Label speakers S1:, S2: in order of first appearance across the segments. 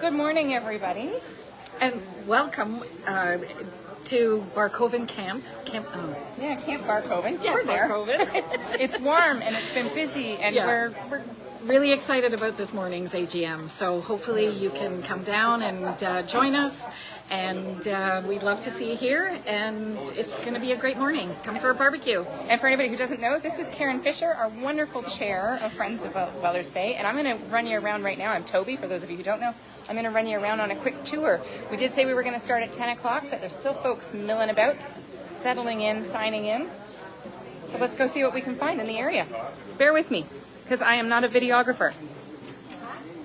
S1: Good morning, everybody.
S2: And welcome to Barcovan Camp.
S1: Camp Barcovan.
S2: Yeah,
S1: We're there.
S2: Barcovan.
S1: It's warm and it's been busy, and we're
S2: really excited about this morning's AGM. So hopefully you can come down and join us. And we'd love to see you here. And it's going to be a great morning. Come for a barbecue.
S1: And for anybody who doesn't know, this is Karen Fisher, our wonderful chair of Friends of Wellers Bay. And I'm going to run you around right now. I'm Toby, for those of you who don't know. I'm going to run you around on a quick tour. We did say we were going to start at 10 o'clock, but there's still folks milling about, settling in, signing in. So let's go see what we can find in the area. Bear with me, because I am not a videographer.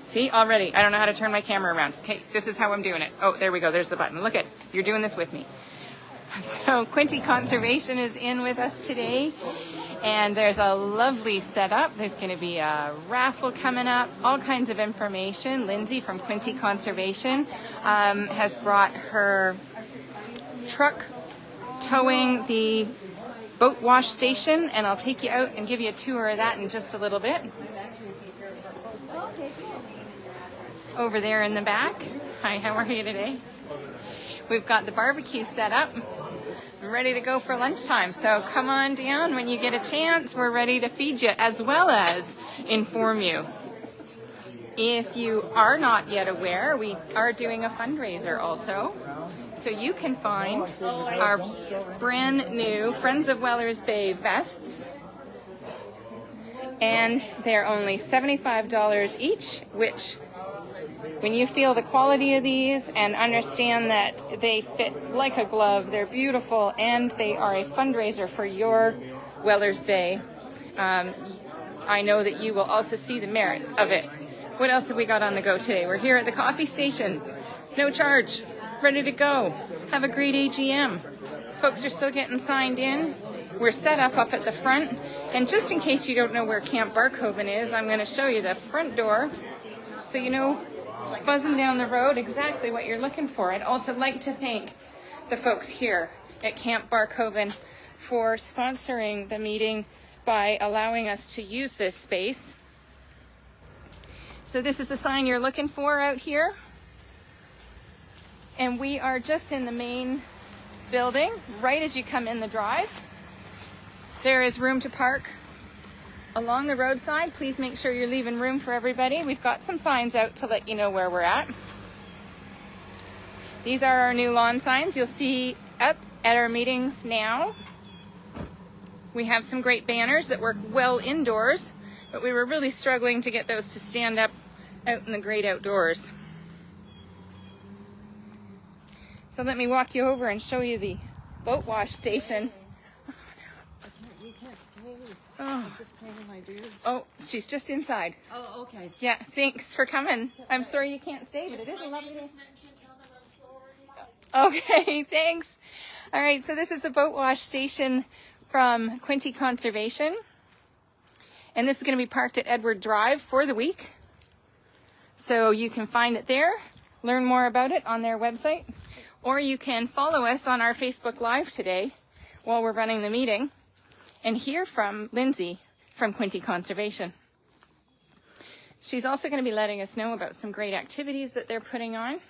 S1: See, already, I don't know how to turn my camera around. Okay, this is how I'm doing it. Oh, there we go, there's the button. Look at, you're doing this with me. So Quinte Conservation is in with us today, and there's a lovely setup. There's going to be a raffle coming up, all kinds of information. Lindsay from Quinte Conservation has brought her truck towing the boat wash station, and I'll take you out and give you a tour of that in just a little bit. Over there in the back. Hi, how are you today? We've got the barbecue set up, ready to go for lunchtime. So come on down when you get a chance. We're ready to feed you as well as inform you. If you are not yet aware, we are doing a fundraiser also. So you can find our brand new Friends of Wellers Bay vests. And they're only $75 each, which when you feel the quality of these and understand that they fit like a glove, they're beautiful, and they are a fundraiser for your Wellers Bay, I know that you will also see the merits of it. What else have we got on the go today? We're here at the coffee station. No charge. Ready to go. Have a great AGM. Folks are still getting signed in. We're set up at the front. And just in case you don't know where Camp Barcovan is, I'm going to show you the front door so you know, buzzing down the road, exactly what you're looking for. I'd also like to thank the folks here at Camp Barcovan for sponsoring the meeting by allowing us to use this space. So this is the sign you're looking for out here. And we are just in the main building, right as you come in the drive. There is room to park along the roadside. Please make sure you're leaving room for everybody. We've got some signs out to let you know where we're at. These are our new lawn signs you'll see up at our meetings now. We have some great banners that work well indoors, but we were really struggling to get those to stand up out in the great outdoors. So let me walk you over and show you the boat wash station.
S3: You can't stay.
S1: Oh.
S3: Just came in my dues.
S1: Oh, she's just inside.
S3: Oh, okay.
S1: Yeah, thanks for coming. I'm sorry you can't stay, but it is a lovely day. Okay, thanks. All right, so this is the boat wash station from Quinte Conservation. And this is going to be parked at Edward Drive for the week. So you can find it there, learn more about it on their website, or you can follow us on our Facebook Live today while we're running the meeting and hear from Lindsay from Quinte Conservation. She's also going to be letting us know about some great activities that they're putting on.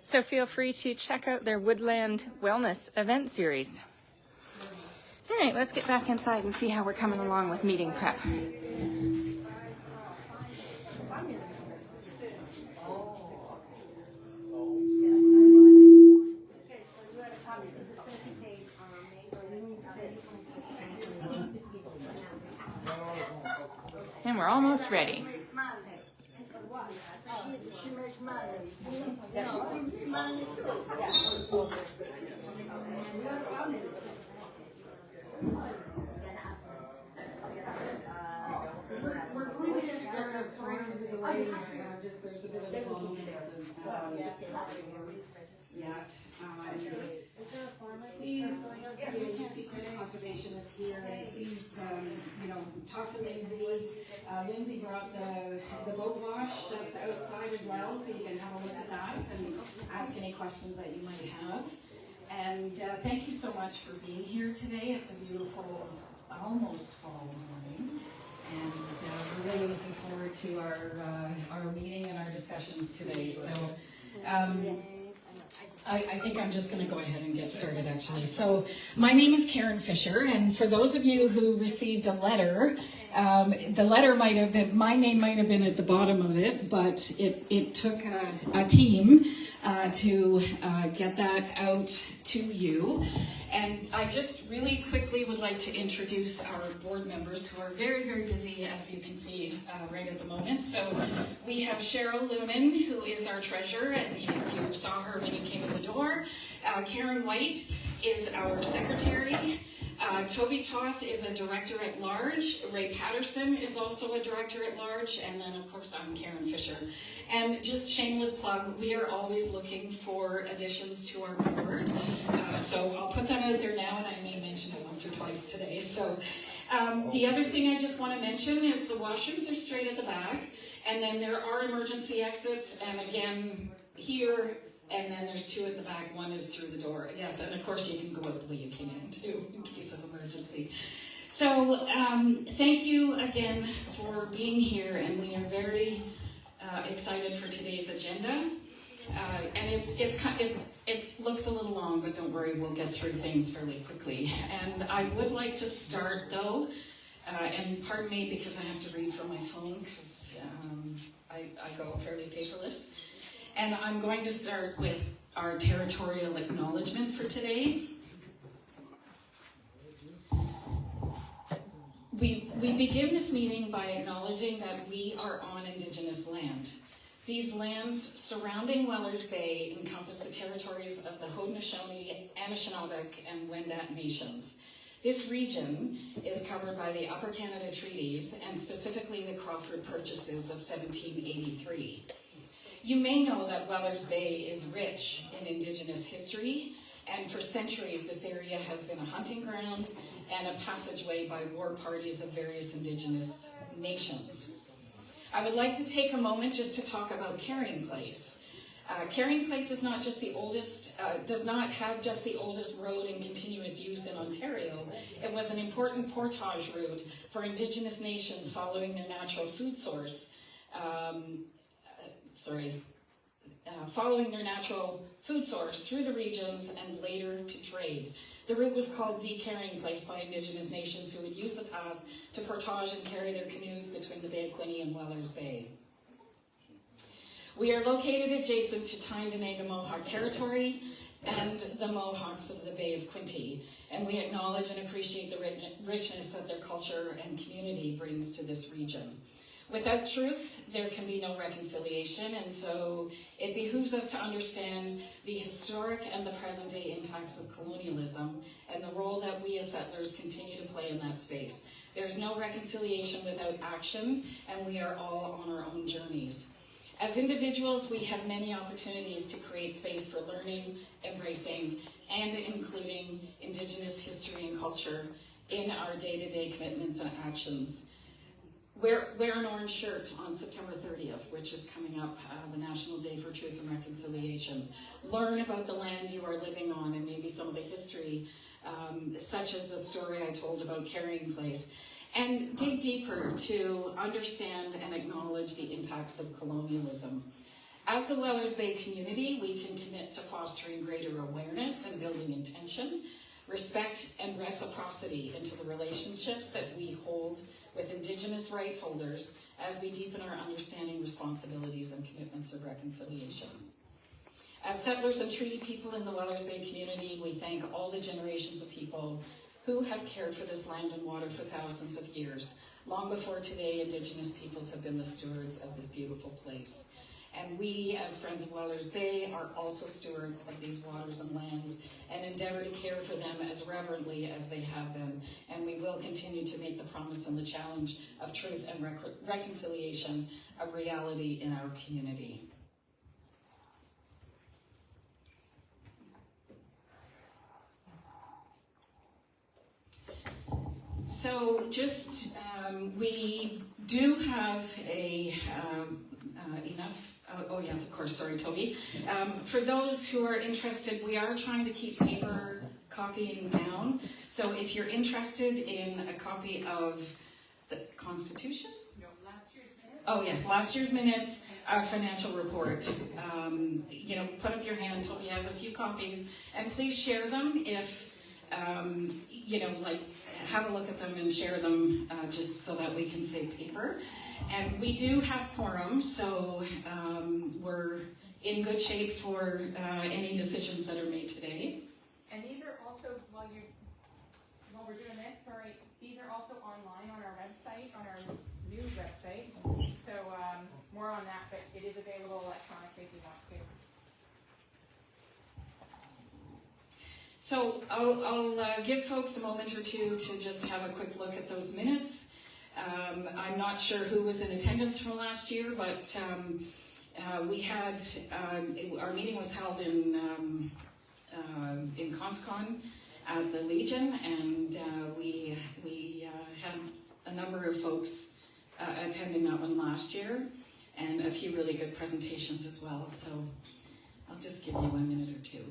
S1: So feel free to check out their Woodland Wellness event series. All right, let's get back inside and see how we're coming along with meeting prep. And we're almost ready.
S4: We're going to get started. Sorry for the delay. Just there's a bit of a problem yet. Please, you see Quinte Conservation is here. Please, talk to Lindsay. Lindsay brought the boat wash that's outside as well, so you can have a look at that and ask any questions that you might have. And thank you so much for being here today. It's a beautiful, almost fall morning. and we're really looking forward to our meeting and our discussions today. So I think I'm just going to go ahead and get started, actually. So my name is Karen Fisher, and for those of you who received a letter, the letter might have been, my name might have been at the bottom of it, but it took a team to get that out to you. And I just really quickly would like to introduce our board members who are very, very busy, as you can see right at the moment. So we have Cheryl Lunan, who is our treasurer, and you saw her when you came in the door. Karen White is our secretary. Toby Toth is a director at large. Ray Patterson is also a director at large. And then, of course, I'm Karen Fisher. And just shameless plug, we are always looking for additions to our board. So I'll put that out there now, and I may mention it once or twice today. So the other thing I just want to mention is the washrooms are straight at the back. And then there are emergency exits. And again, here, and then there's two at the back. One is through the door. Yes, and of course you can go out the way you came in too, in case of emergency. So thank you again for being here, and we are very excited for today's agenda. And it looks a little long, but don't worry, we'll get through things fairly quickly. And I would like to start though, and pardon me because I have to read from my phone because I go fairly paperless. And I'm going to start with our territorial acknowledgement for today. We begin this meeting by acknowledging that we are on Indigenous land. These lands surrounding Wellers Bay encompass the territories of the Haudenosaunee, Anishinaabe, and Wendat nations. This region is covered by the Upper Canada Treaties and specifically the Crawford Purchases of 1783. You may know that Wellers Bay is rich in Indigenous history, and for centuries this area has been a hunting ground and a passageway by war parties of various Indigenous nations. I would like to take a moment just to talk about Carrying Place. Carrying Place is not just the oldest, does not have just the oldest road in continuous use in Ontario. It was an important portage route for Indigenous nations following their natural food source. Following their natural food source through the regions and later to trade. The route was called the Carrying Place by Indigenous nations who would use the path to portage and carry their canoes between the Bay of Quinte and Wellers Bay. We are located adjacent to Tyendinaga Mohawk territory and the Mohawks of the Bay of Quinte, and we acknowledge and appreciate the richness that their culture and community brings to this region. Without truth, there can be no reconciliation, and so it behooves us to understand the historic and the present-day impacts of colonialism and the role that we as settlers continue to play in that space. There's no reconciliation without action, and we are all on our own journeys. As individuals, we have many opportunities to create space for learning, embracing, and including Indigenous history and culture in our day-to-day commitments and actions. Wear an orange shirt on September 30th, which is coming up, the National Day for Truth and Reconciliation. Learn about the land you are living on and maybe some of the history, such as the story I told about Carrying Place. And dig deeper to understand and acknowledge the impacts of colonialism. As the Wellers Bay community, we can commit to fostering greater awareness and building intention, respect and reciprocity into the relationships that we hold with Indigenous rights holders as we deepen our understanding, responsibilities, and commitments of reconciliation. As settlers and treaty people in the Wellers Bay community, we thank all the generations of people who have cared for this land and water for thousands of years. Long before today, Indigenous peoples have been the stewards of this beautiful place. And we, as Friends of Wellers Bay, are also stewards of these waters and lands and endeavor to care for them as reverently as they have been. And we will continue to make the promise and the challenge of truth and reconciliation a reality in our community. So just, we do have enough. Oh yes, of course, sorry Toby. For those who are interested, we are trying to keep paper copying down. So if you're interested in a copy of the Constitution?
S1: No, last year's minutes.
S4: Oh yes, last year's minutes, our financial report. You know, put up your hand. Toby has a few copies, and please share them if, you know, like have a look at them and share them just so that we can save paper. And we do have quorum, so we're in good shape for any decisions that are made today.
S1: And these are also, while we're doing this, sorry, these are also online on our website, on our new website. So more on that, but it is available electronically if you want to.
S4: So I'll give folks a moment or two to just have a quick look at those minutes. I'm not sure who was in attendance from last year, but we had, our meeting was held in Conscon at the Legion, and we had a number of folks attending that one last year, and a few really good presentations as well. So I'll just give you 1 minute or two.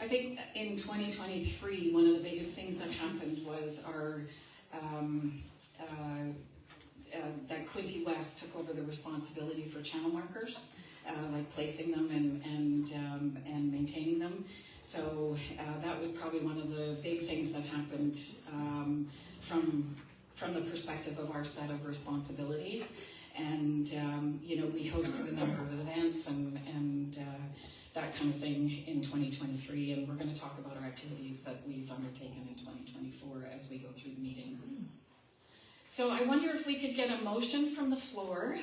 S4: I think in 2023, one of the biggest things that happened was our that Quinty West took over the responsibility for channel markers, like placing them and maintaining them. So that was probably one of the big things that happened from the perspective of our set of responsibilities. And you know, we hosted a number of events and that kind of thing in 2023, and we're going to talk about our activities that we've undertaken in 2024 as we go through the meeting. So I wonder if we could get a motion from the floor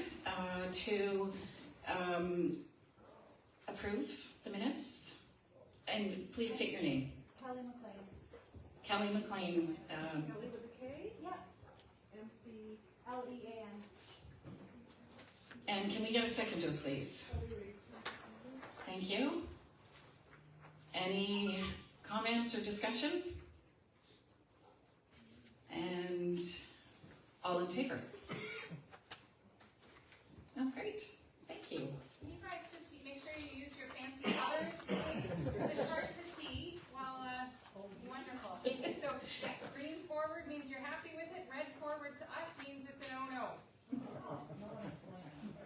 S4: to approve the minutes. And please state your name.
S5: Kelly McLean.
S4: Kelly McLean.
S3: Kelly with a K?
S5: Yep.
S3: MC.
S5: LEAN.
S4: And can we get a seconder, please? Thank you. Any comments or discussion? And all in favor? Oh, great. Thank you.
S1: Can you guys just make sure you use your fancy colors? It's hard to see while, wonderful. So, yeah, green forward means you're happy with it. Red forward to us means it's a no-no.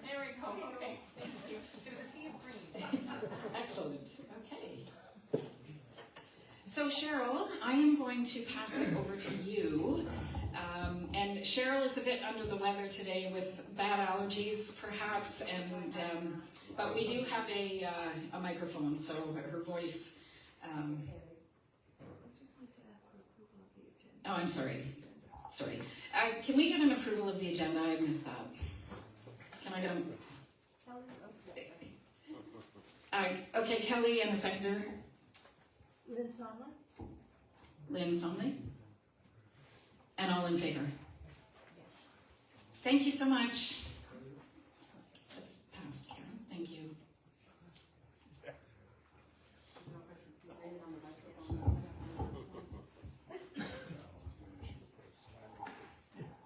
S1: There we go. Okay. Thank you. There's a sea of green.
S4: Excellent. Okay. So Cheryl, I am going to pass it over to you. And Cheryl is a bit under the weather today with bad allergies, perhaps, and but we do have a microphone, so her voice. Oh, I'm sorry. Sorry. Can we get an approval of the agenda? I missed that. Can I get a... okay, Kelly and a seconder.
S5: Lynn Sommer?
S4: Lynn Somley. And all in favor? Thank you so much. That's passed, Karen. Thank you.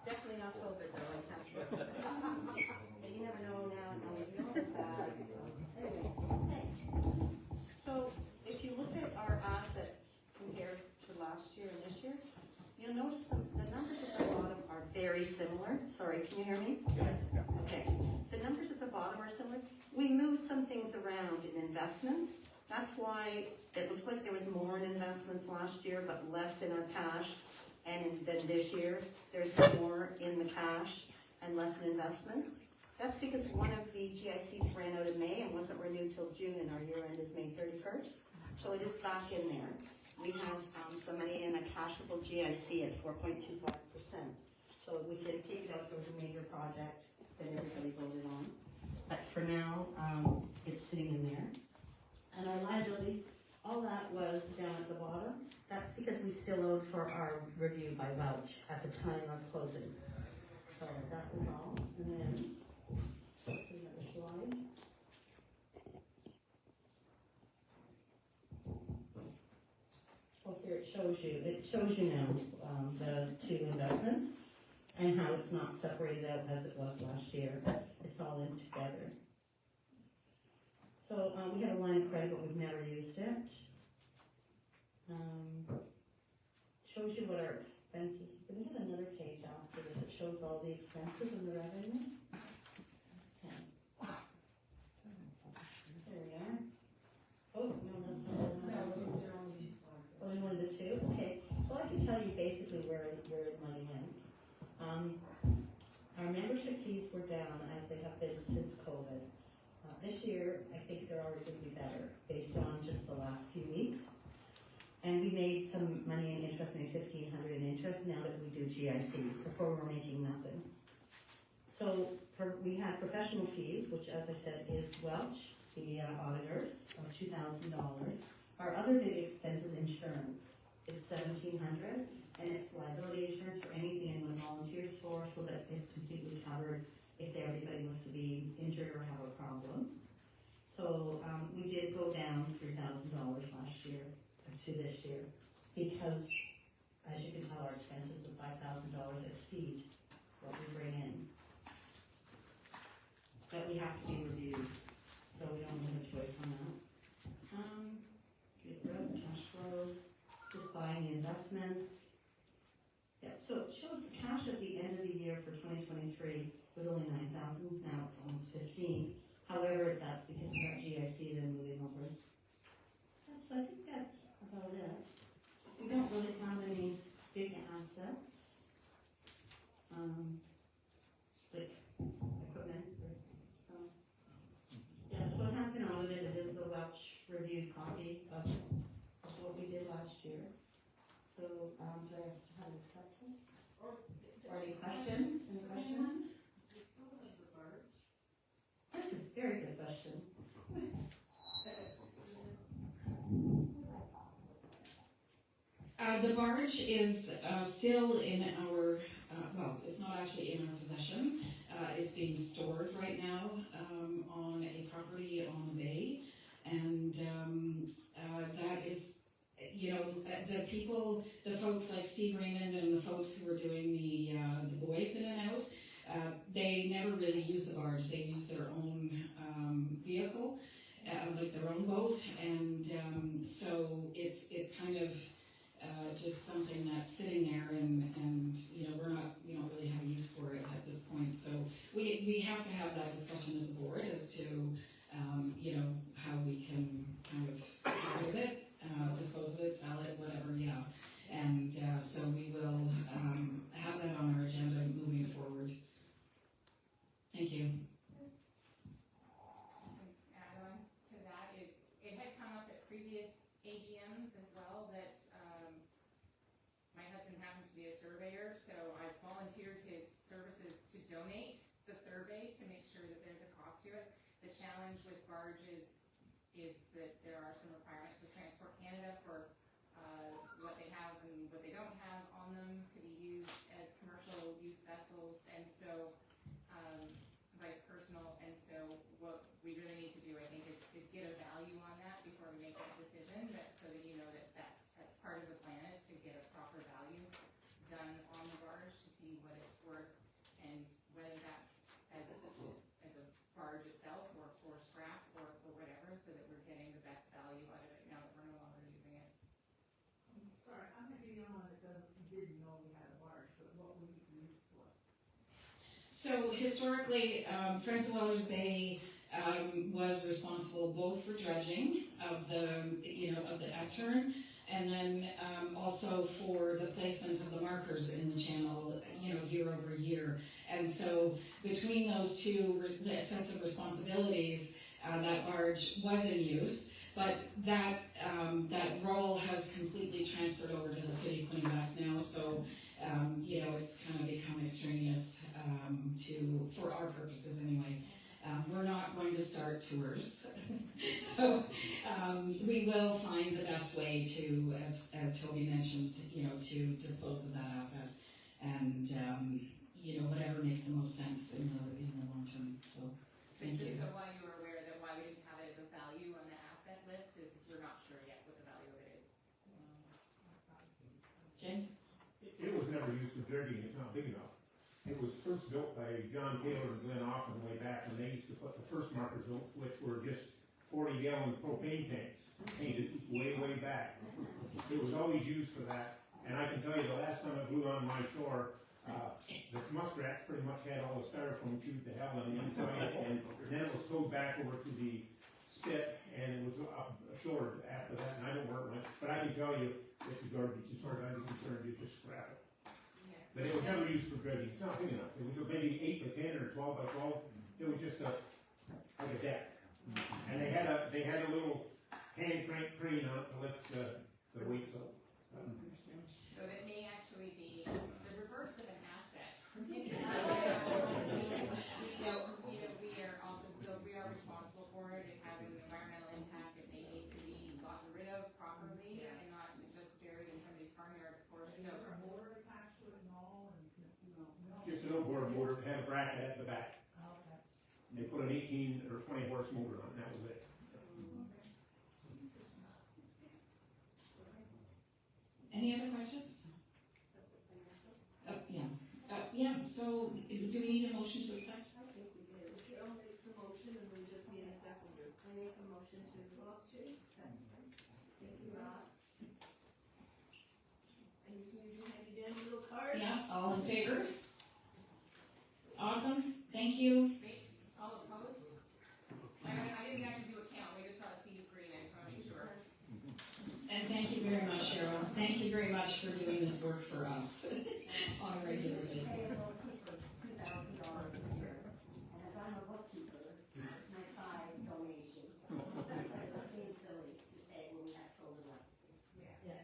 S3: Definitely not FOWB though, I can't swear. But you never know now, how we deal with that. Anyway. So, if you look at our assets compared to last year and this year, you'll notice the numbers at the bottom are very similar. Sorry, can you hear me? Yes. Okay. The numbers at the bottom are similar. We moved some things around in investments. That's why it looks like there was more in investments last year, but less in our cash. And then this year, there's more in the cash and less in investments. That's because one of the GICs ran out in May and wasn't renewed till June, and our year end is May 31st. So it is back in there. We have some money in a cashable GIC at 4.25%. So we can take it out if there was a major project that everybody voted on. But for now, it's sitting in there. And our liabilities, all that was down at the bottom. That's because we still owed for our review by vouch at the time of closing. So that was all. And then, another slide. Oh, here it shows you. It shows you now the two investments and how it's not separated out as it was last year. It's all in together. So we have a line of credit, but we've never used it. Shows you what our expenses. Then we have another page after this that shows all the expenses and the revenue. Okay. There we are. Oh no, that's not the one.
S2: There are only 2 slides.
S3: Only one of the two? Okay. Well, I can tell you basically where the money went. Our membership fees were down as they have been since COVID. This year, I think they're already going to be better based on just the last few weeks. And we made some money in interest, made $1,500 in interest now that we do GICs. Before we were making nothing. So we had professional fees, which as I said is Welch, the auditors, of $2,000. Our other big expense is insurance. It's $1,700, and it's liability insurance for anything anyone volunteers for, so that it's completely covered if everybody was to be injured or have a problem. So we did go down $3,000 last year to this year, because as you can tell, our expenses of $5,000 exceed what we bring in. But we have to be reviewed, so we don't have a choice on that. Cash flow, just buying the investments. Yeah, so it shows the cash at the end of the year for 2023 was only $9,000. Now it's almost $15,000. However, that's because of that GIC then moving over. So I think that's about it. We don't really have any big assets, like equipment. So yeah, so it has been audited. It is the Welch reviewed copy of what we did last year. So do I have to accept it? Or any questions? Any questions? That's a very good question.
S4: The barge is still in our, well, it's not actually in our possession. It's being stored right now on a property on the bay. And that is, you know, the folks like Steve Raymond and the folks who were doing the boys in and out, they never really use the barge. They use their own vehicle, like their own boat. And so it's kind of just something that's sitting there, and you know, we don't really have a use for it at this point. So we have to have that discussion as a board as to you know, how we can kind of get rid of it, dispose of it, sell it, whatever. Yeah, and so we will have that on our agenda moving forward. Thank you.
S1: Add on to that is, it had come up at previous AGMs as well that my husband happens to be a surveyor, so I volunteered his services to donate the survey to make sure that there's a cost to it. The challenge with barges is that there are some requirements with Transport Canada for what they have and what they don't have on them to be used as commercial use vessels, and so vice personal. And so what we really need to do, I think, is get a value on that before we make that decision, so that you know that that's part of the plan, is to get a proper value done on the barge to see what it's worth, and whether that's as a barge itself or for scrap or for whatever, so that we're getting the best value out of it now that we're no longer using it.
S5: Sorry, I'm gonna be the only one that didn't know we had a barge, but what was it used for?
S4: So historically, Friends of Wellers Bay was responsible both for dredging of the S-turn, and then also for the placement of the markers in the channel, year over year. And so between those two sets of responsibilities, that barge was in use, but that role has completely transferred over to the City of Queen West now. So it's kind of become extraneous for our purposes anyway. We're not going to start tours. So we will find the best way to, as Toby mentioned, to dispose of that asset, and whatever makes the most sense in the long term. So thank you.
S1: Just so while you were aware that why we didn't have it as a value on the asset list is we're not sure yet what the value of it is.
S4: Jay?
S6: It was never used for dredging, it's not big enough. It was first built by John Taylor and Glenn Offen way back when they used to put the first markers out, which were just 40-gallon propane tanks, painted way back. It was always used for that, and I can tell you the last time I blew on my shore, the muskrats pretty much had all the styrofoam chewed to hell on the inside, and then it was towed back over to the spit, and it was ashore after that, and I don't know where it went, but I can tell you, it's garbage, as far as I'm concerned, you just scrap it. But it was never used for dredging, it's not big enough, it was maybe 8 by 10 or 12 by 12, it was just like a deck. And they had a little hand crank crane on it to lift the weights up.
S1: So it may actually be the reverse of an asset. We are responsible for it. It has an environmental impact. It may need to be gotten rid of properly and not just buried in somebody's farmyard for
S5: Is there a motor attached to it and all, and,
S6: Just an outboard motor, it had a bracket at the back.
S5: Okay.
S6: They put an 18 or 20 horse motor on it, and that was it.
S4: Any other questions? Yeah, so do we need a motion to accept?
S3: I think we did. Cheryl makes the motion and we just need a seconder. I make a motion to Ross Chase. Thank you, Ross. And you can use your handy dandy little card.
S4: Yeah, all in favor? Awesome, thank you.
S1: Great. All opposed? I didn't actually do a count. We just saw a sea of green. I just want to make sure.
S4: And thank you very much, Cheryl. Thank you very much for doing this work for us on a regular basis.
S3: $2,000 a year. And as I'm a bookkeeper, it's my side donation. It seems silly to pay when we have so little. Yeah.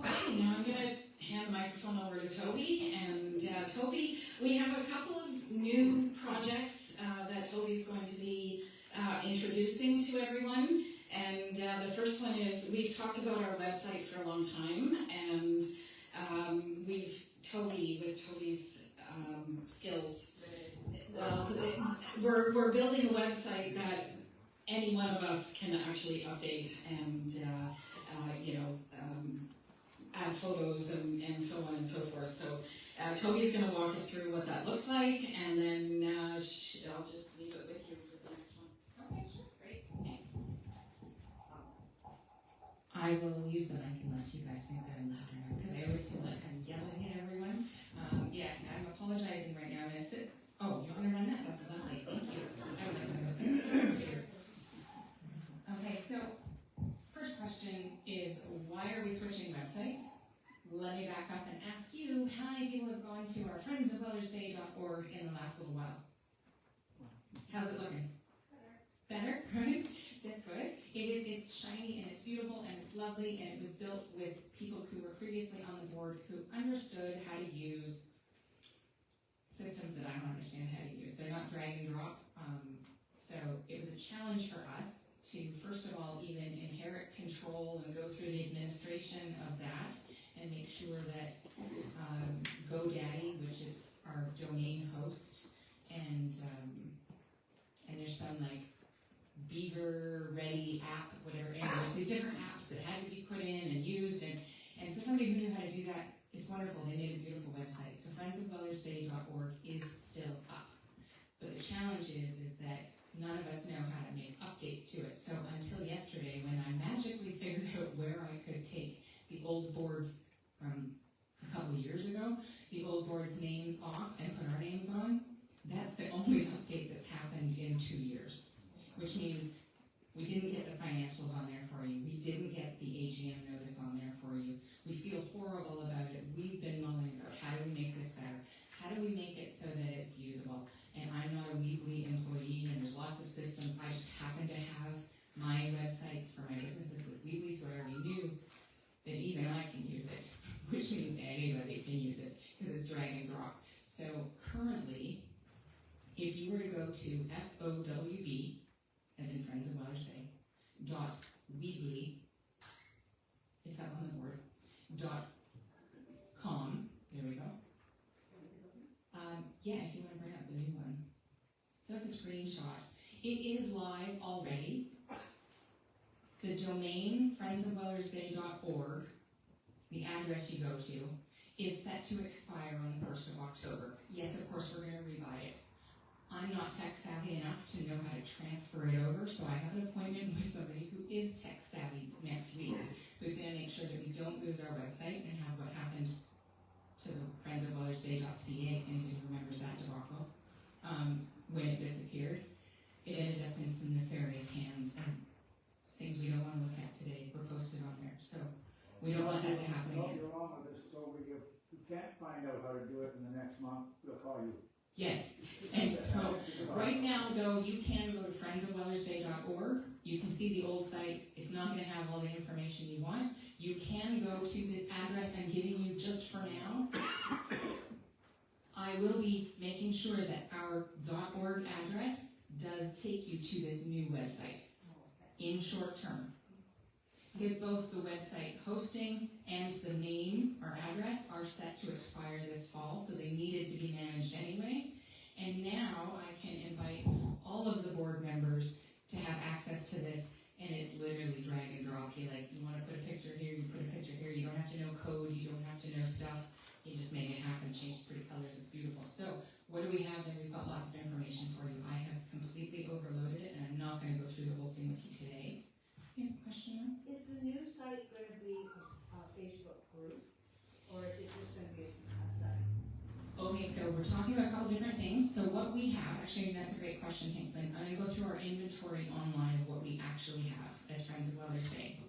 S4: Okay, now I'm going to hand the microphone over to Toby. And Toby, we have a couple of new projects that Toby's going to be introducing to everyone. And the first one is, we've talked about our website for a long time, and with Toby's skills, we're building a website that any one of us can actually update and add photos and so on and so forth. So Toby's going to walk us through what that looks like, and then I'll just leave it with you for the next one.
S1: Okay, sure. Great.
S4: Thanks.
S7: I will use the mic unless you guys think that I'm louder now, because I always feel like I'm yelling at everyone. I'm apologizing right now. I'm going to sit. Oh, you want me to run that? That's lovely. Thank you. I was like, I'm going to sit. Okay, so first question is, why are we switching websites? Let me back up and ask you, how many people have gone to our friendsofwellersbay.org in the last little while? How's it looking? Better, right? That's good. It's shiny and it's beautiful and it's lovely, and it was built with people who were previously on the board who understood how to use systems that I don't understand how to use. They're not drag and drop. So it was a challenge for us to, first of all, even inherit control and go through the administration of that and make sure that GoDaddy, which is our domain host, and there's some like Beaver Ready app, whatever, and there's these different apps that had to be put in and used, and for somebody who knew how to do that, it's wonderful. They made a beautiful website. So friendsofwellersbay.org is still up. But the challenge is that none of us know how to make updates to it. So until yesterday, when I magically figured out where I could take the old boards from a couple of years ago, the old boards' names off and put our names on, that's the only update that's happened in 2 years. Which means we didn't get the financials on there for you. We didn't get the AGM notice on there for you. We feel horrible about it. We've been mulling about how do we make this better? How do we make it so that it's usable? And I'm not a Weebly employee, and there's lots of systems. I just happen to have my websites for my businesses with Weebly, so I already knew that even I can use it, which means anybody can use it, because it's drag and drop. So currently, if you were to go to FOWB, as in Friends of Wellers Bay, .weebly, it's up on the board, .com, there we go. Yeah, if you want to bring up the new one. So that's a screenshot. It is live already. The domain, friendsofwellersbay.org, the address you go to, is set to expire on the 1st of October. Yes, of course, we're going to rebuy it. I'm not tech savvy enough to know how to transfer it over, so I have an appointment with somebody who is tech savvy next week, who's going to make sure that we don't lose our website and have what happened to friendsofwellersbay.ca, if anybody remembers that debacle, when it disappeared. It ended up in some nefarious hands, and things we don't want to look at today were posted on there. So we don't want that to happen again.
S8: You're wrong with this, Toby. If you can't find out how to do it in the next month, we'll call you.
S7: Yes, and so right now though, you can go to friendsofwellersbay.org. You can see the old site. It's not going to have all the information you want. You can go to this address I'm giving you just for now. I will be making sure that our .org address does take you to this new website in short term. Because both the website hosting and the name or address are set to expire this fall, so they needed to be managed anyway. And now I can invite all of the board members to have access to this, and it's literally drag and drop. You want to put a picture here, you put a picture here. You don't have to know code, you don't have to know stuff. You just make it happen, change pretty colors, it's beautiful. So what do we have there? We've got lots of information for you. I have completely overloaded it, and I'm not going to go through the whole thing with you today. You have a question now?
S3: Is the new site going to be a Facebook group, or is it just going to be a site?
S7: Okay, so we're talking about a couple different things. So what we have, actually that's a great question, thanks Lynn. I'm going to go through our inventory online of what we actually have as Friends of Wellers Bay.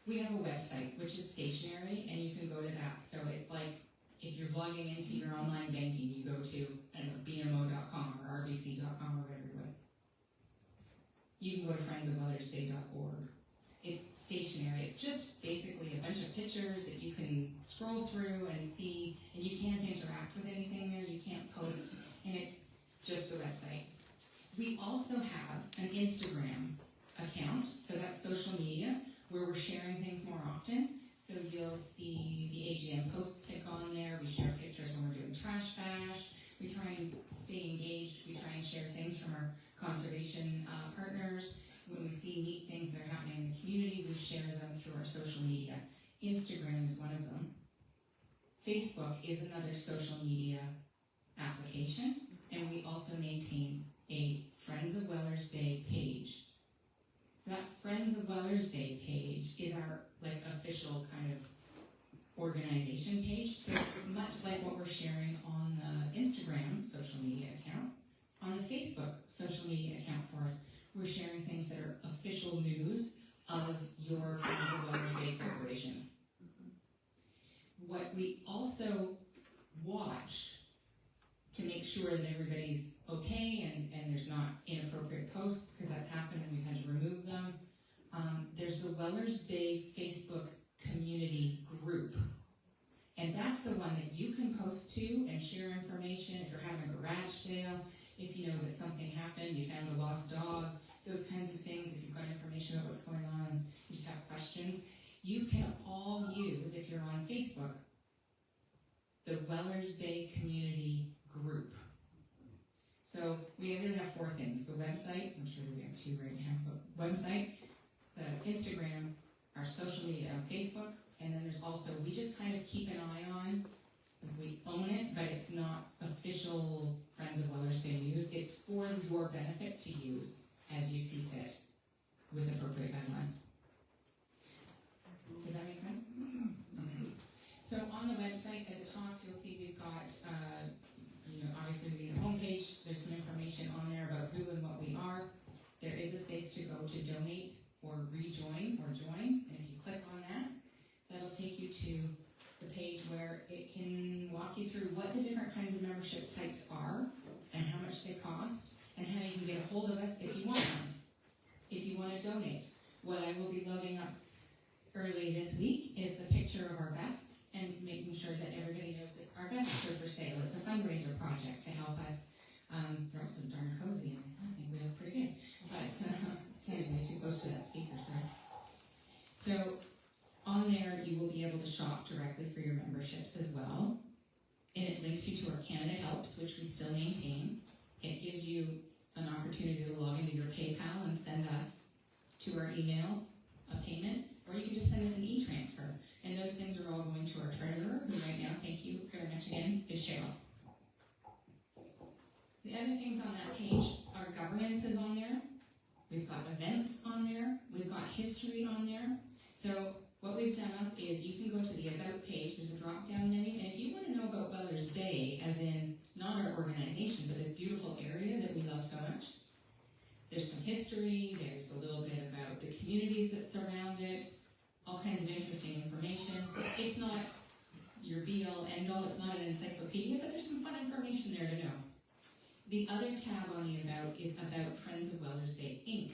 S7: We have a website, which is stationary, and you can go to that. So it's like, if you're logging into your online banking, you go to, I don't know, bmo.com or rbc.com or whatever you're with. You can go to friendsofwellersbay.org. It's stationary. It's just basically a bunch of pictures that you can scroll through and see, and you can't interact with anything there. You can't post, and it's just the website. We also have an Instagram account, so that's social media, where we're sharing things more often. So you'll see the AGM posts stick on there. We share pictures when we're doing trash bash. We try and stay engaged. We try and share things from our conservation partners. When we see neat things that are happening in the community, we share them through our social media. Instagram is one of them. Facebook is another social media application, and we also maintain a Friends of Wellers Bay page. So that Friends of Wellers Bay page is our official kind of organization page. So much like what we're sharing on the Instagram social media account, on the Facebook social media account for us, we're sharing things that are official news of your Friends of Wellers Bay Corporation. What we also watch to make sure that everybody's okay and there's not inappropriate posts, because that's happened and we've had to remove them. There's the Wellers Bay Facebook community group. And that's the one that you can post to and share information if you're having a garage sale, if you know that something happened, you found a lost dog, those kinds of things. If you've got information about what's going on, you just have questions. You can all use, if you're on Facebook, the Wellers Bay community group. So we really have four things: the website, I'm sure we have two right now, but website, the Instagram, our social media on Facebook, and then there's also, we just kind of keep an eye on, we own it, but it's not official Friends of Wellers Bay news. It's for your benefit to use as you see fit with appropriate guidelines. Does that make sense? Okay. So on the website at the top, you'll see we've got, obviously we have a homepage. There's some information on there about who and what we are. There is a space to go to donate or rejoin or join. And if you click on that, that'll take you to the page where it can walk you through what the different kinds of membership types are and how much they cost and how you can get a hold of us if you want one, if you want to donate. What I will be loading up early this week is the picture of our vests and making sure that everybody knows that our vests are for sale. It's a fundraiser project to help us They're also darn cozy, and I think we look pretty good. But standing way too close to that speaker, sorry. So on there, you will be able to shop directly for your memberships as well. And it links you to our Canada Helps, which we still maintain. It gives you an opportunity to log into your PayPal and send us to our email a payment, or you can just send us an e-transfer. And those things are all going to our treasurer, who right now, thank you very much again, is Cheryl. The other things on that page, our governance is on there. We've got events on there. We've got history on there. So what we've done up is you can go to the About page. There's a drop-down menu. And if you want to know about Wellers Bay, as in not our organization, but this beautiful area that we love so much, there's some history. There's a little bit about the communities that surround it, all kinds of interesting information. It's not your be-all, end-all. It's not an encyclopedia, but there's some fun information there to know. The other tab on the About is About Friends of Wellers Bay, Inc.,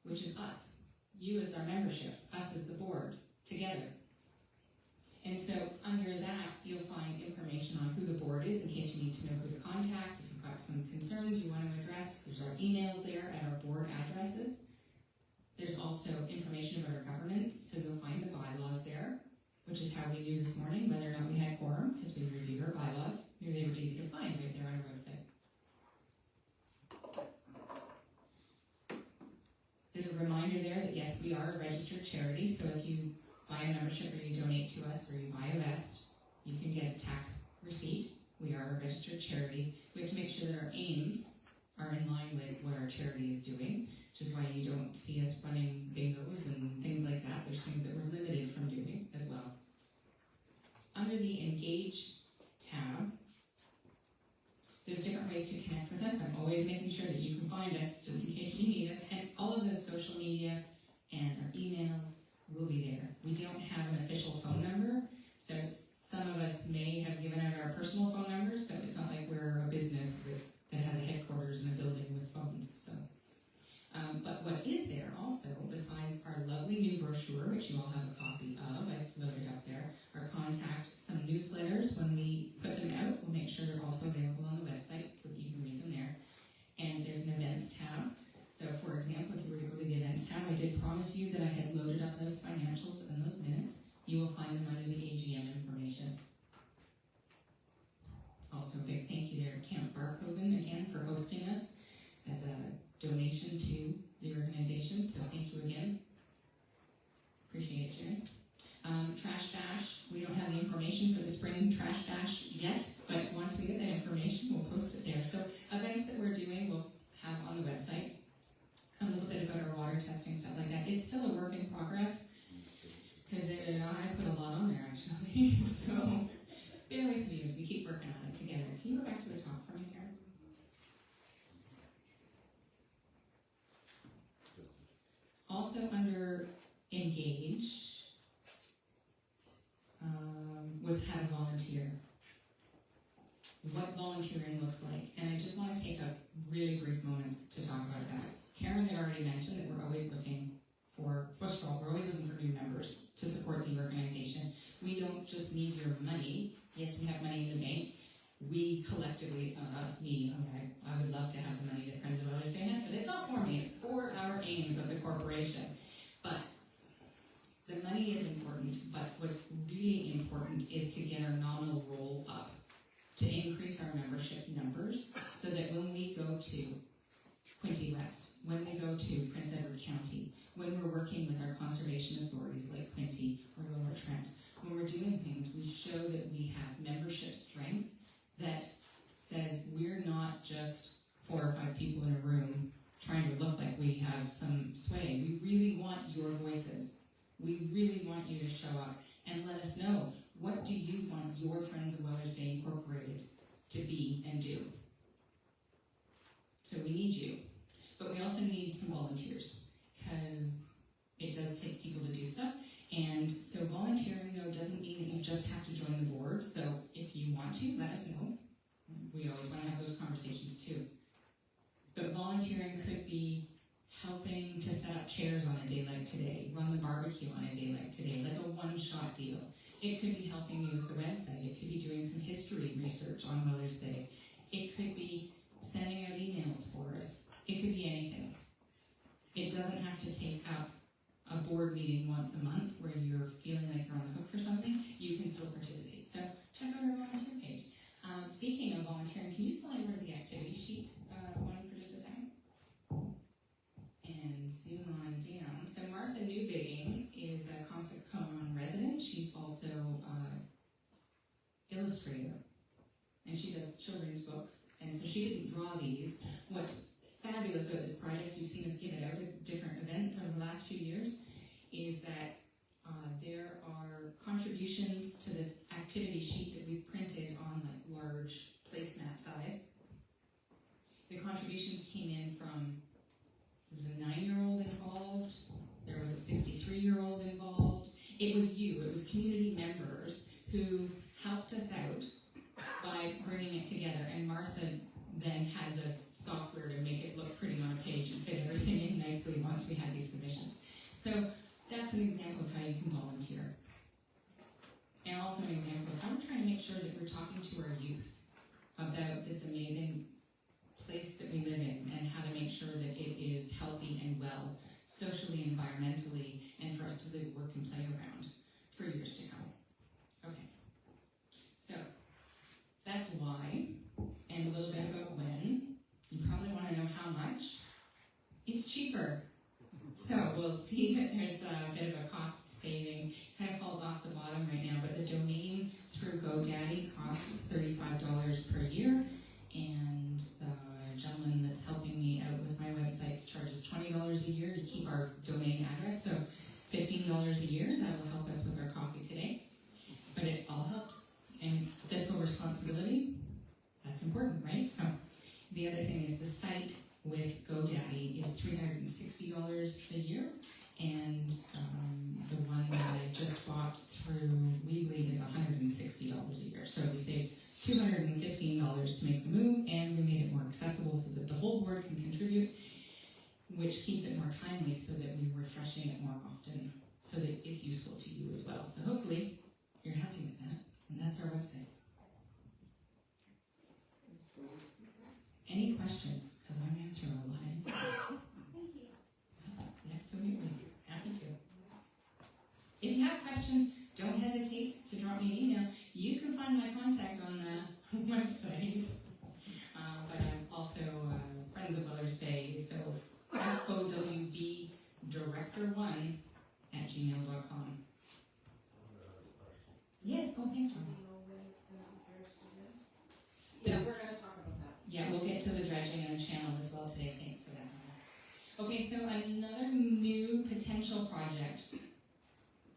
S7: which is us. You as our membership, us as the board, together. And so under that, you'll find information on who the board is in case you need to know who to contact. If you've got some concerns you want to address, there's our emails there and our board addresses. There's also information about our governance, so you'll find the bylaws there, which is how we knew this morning whether or not we had quorum, because we reviewed our bylaws. They were easy to find right there on our website. There's a reminder there that yes, we are a registered charity, so if you buy a membership or you donate to us or you buy a vest, you can get a tax receipt. We are a registered charity. We have to make sure that our aims are in line with what our charity is doing, which is why you don't see us running bingos and things like that. There's things that we're limited from doing as well. Under the Engage tab, there's different ways to connect with us. I'm always making sure that you can find us just in case you need us. And all of those social media and our emails will be there. We don't have an official phone number, so some of us may have given out our personal phone numbers, but it's not like we're a business that has a headquarters in a building with phones. So, but what is there also, besides our lovely new brochure, which you all have a copy of, I've loaded up there, our contact, some newsletters. When we put them out, we'll make sure they're also available on the website so that you can read them there. And there's an events tab. So for example, if you were to go to the events tab, I did promise you that I had loaded up those financials and those minutes. You will find them under the AGM information. Also a big thank you there to Camp Barcovan again for hosting us as a donation to the organization. So thank you again. Appreciate it, Jerry. Trash Bash, we don't have the information for the spring Trash Bash yet, but once we get that information, we'll post it there. So events that we're doing, we'll have on the website. A little bit about our water testing, stuff like that. It's still a work in progress, because I put a lot on there actually. So bear with me as we keep working on it together. Can you go back to the top for me, Karen? Also under Engage was how to volunteer. What volunteering looks like. And I just want to take a really brief moment to talk about that. Karen had already mentioned that we're always looking for, first of all, we're always looking for new members to support the organization. We don't just need your money. Yes, we have money in the bank. We collectively, it's not us, me. I would love to have the money that Friends of Wellers Bay has, but it's not for me. It's for our aims of the corporation. But the money is important, but what's really important is to get our nominal roll up, to increase our membership numbers, so that when we go to Quinte West, when we go to Prince Edward County, when we're working with our conservation authorities like Quinte or Lower Trent, when we're doing things, we show that we have membership strength that says we're not just 4 or 5 people in a room trying to look like we have some sway. We really want your voices. We really want you to show up and let us know, what do you want your Friends of Wellers Bay Incorporated to be and do? So we need you. But we also need some volunteers, because it does take people to do stuff. And so volunteering, though, doesn't mean that you just have to join the board, though if you want to, let us know. We always want to have those conversations too. But volunteering could be helping to set up chairs on a day like today, run the barbecue on a day like today, like a one-shot deal. It could be helping you with the website. It could be doing some history research on Wellers Bay. It could be sending out emails for us. It could be anything. It doesn't have to take up a board meeting once a month where you're feeling like you're on the hook for something. You can still participate. So check out our volunteer page. Speaking of volunteering, can you slide over the activity sheet one for just a second? And zoom on down. So Martha Newbigging is a Consacon resident. She's also illustrator, and she does children's books. And so she didn't draw these. What's fabulous about this project, you've seen us give it out at different events over the last few years, is that there are contributions to this activity sheet that we've printed on like large placemat size. The contributions came in from, there was a 9-year-old involved, there was a 63-year-old involved. It was you, it was community members who helped us out by bringing it together, and Martha then had the software to make it look pretty on a page and fit everything in nicely once we had these submissions. So that's an example of how you can volunteer. And also an example of how we're trying to make sure that we're talking to our youth about this amazing place that we live in and how to make sure that it is healthy and well, socially, environmentally, and for us to live, work, and play around for years to come. Okay, so that's why, and a little bit about when. You probably want to know how much. It's cheaper. So we'll see that there's a bit of a cost savings. Kind of falls off the bottom right now, but the domain through GoDaddy costs $35 per year, and the gentleman that's helping me out with my websites charges $20 a year to keep our domain address, so $15 a year. That'll help us with our coffee today, but it all helps. And fiscal responsibility, that's important, right? So the other thing is the site with GoDaddy is $360 a year, and the one that I just bought through FBlive is $160 a year. So we saved $215 to make the move, and we made it more accessible so that the whole board can contribute, which keeps it more timely so that we're refreshing it more often so that it's useful to you as well. So hopefully you're happy with that, and that's our websites. Any questions? Because I'm answering a lot of info. Thank you. Absolutely. Happy to. If you have questions, don't hesitate to drop me an email. You can find my contact on the website. But I'm also Friends of Wellers Bay, so FOWB Director1 at gmail.com. Yes, oh, thanks, Ron.
S2: Yeah, we're going to talk about that.
S7: Yeah, we'll get to the dredging and the channel as well today. Thanks for that. Okay, so another new potential project,